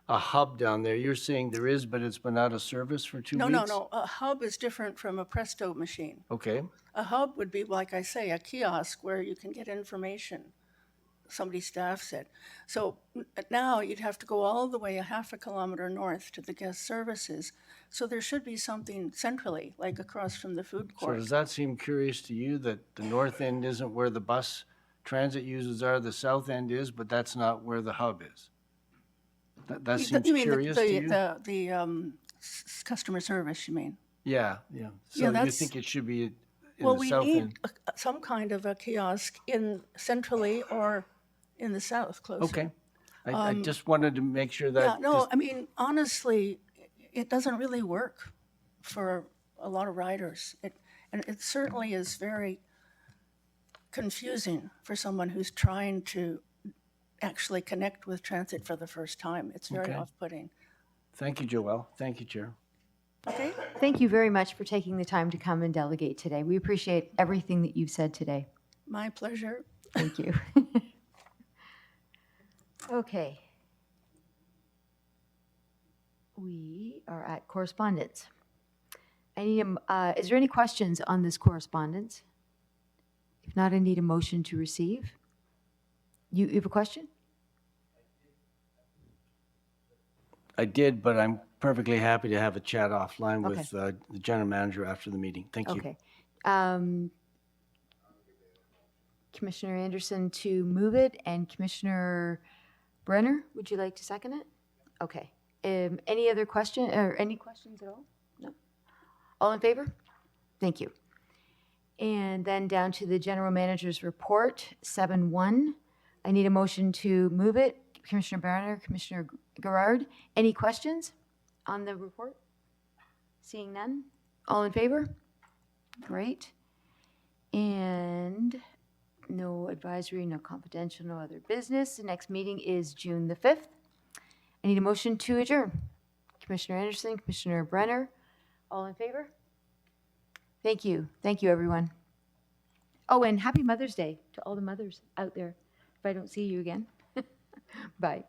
a hub down there. You're saying there is, but it's been out of service for 2 No, weeks? no, no, a hub is different from a Presto machine. Okay, A hub would be, like I say, a kiosk where you can get information, somebody's staff said. So now you'd have to go all the way a half a kilometer north to the guest services. So there should be something centrally, like across from the food so court. does that seem curious to you, that the north end isn't where the bus transit users are, the south end is, but that's not where the hub is? That seems You mean curious to you? the customer service, you mean? Yeah. Yeah, So you that's- think it should be in Well, the we south need end? some kind of a kiosk in centrally or in the south closer. Okay. I just wanted to make sure that. Yeah, no, just- I mean, honestly, it doesn't really work for a lot of riders. And it certainly is very confusing for someone who's trying to actually connect with transit for the first time. It's very Okay. off-putting. Thank you, Joelle. Thank you, Chair. Okay? Thank you very much for taking the time to come and delegate today. We appreciate everything that you've said today. My pleasure. Thank you. Okay. We are at correspondence. I need is there any questions on this correspondence? If not, I need a motion to receive. You have a question? I did, but I'm perfectly happy to have a chat offline Okay. with the general manager after the meeting. Thank you. Okay. Commissioner Anderson to move it, and Commissioner Brenner, would you like to second it? Okay. Any other question, or any questions at all? No? All in favor? Thank you. And then down to the general manager's report, 7-1. I need a motion to move it. Commissioner Brenner, Commissioner Garrard, any questions on the report? Seeing none? All in favor? Great. And no advisory, no confidential, no other business. The next meeting is June the 5th. I need a motion to adjourn. Commissioner Anderson, Commissioner Brenner, all in favor? Thank you. Thank you, everyone. Oh, and happy Mother's Day to all the mothers out there, if I don't see you again. Bye.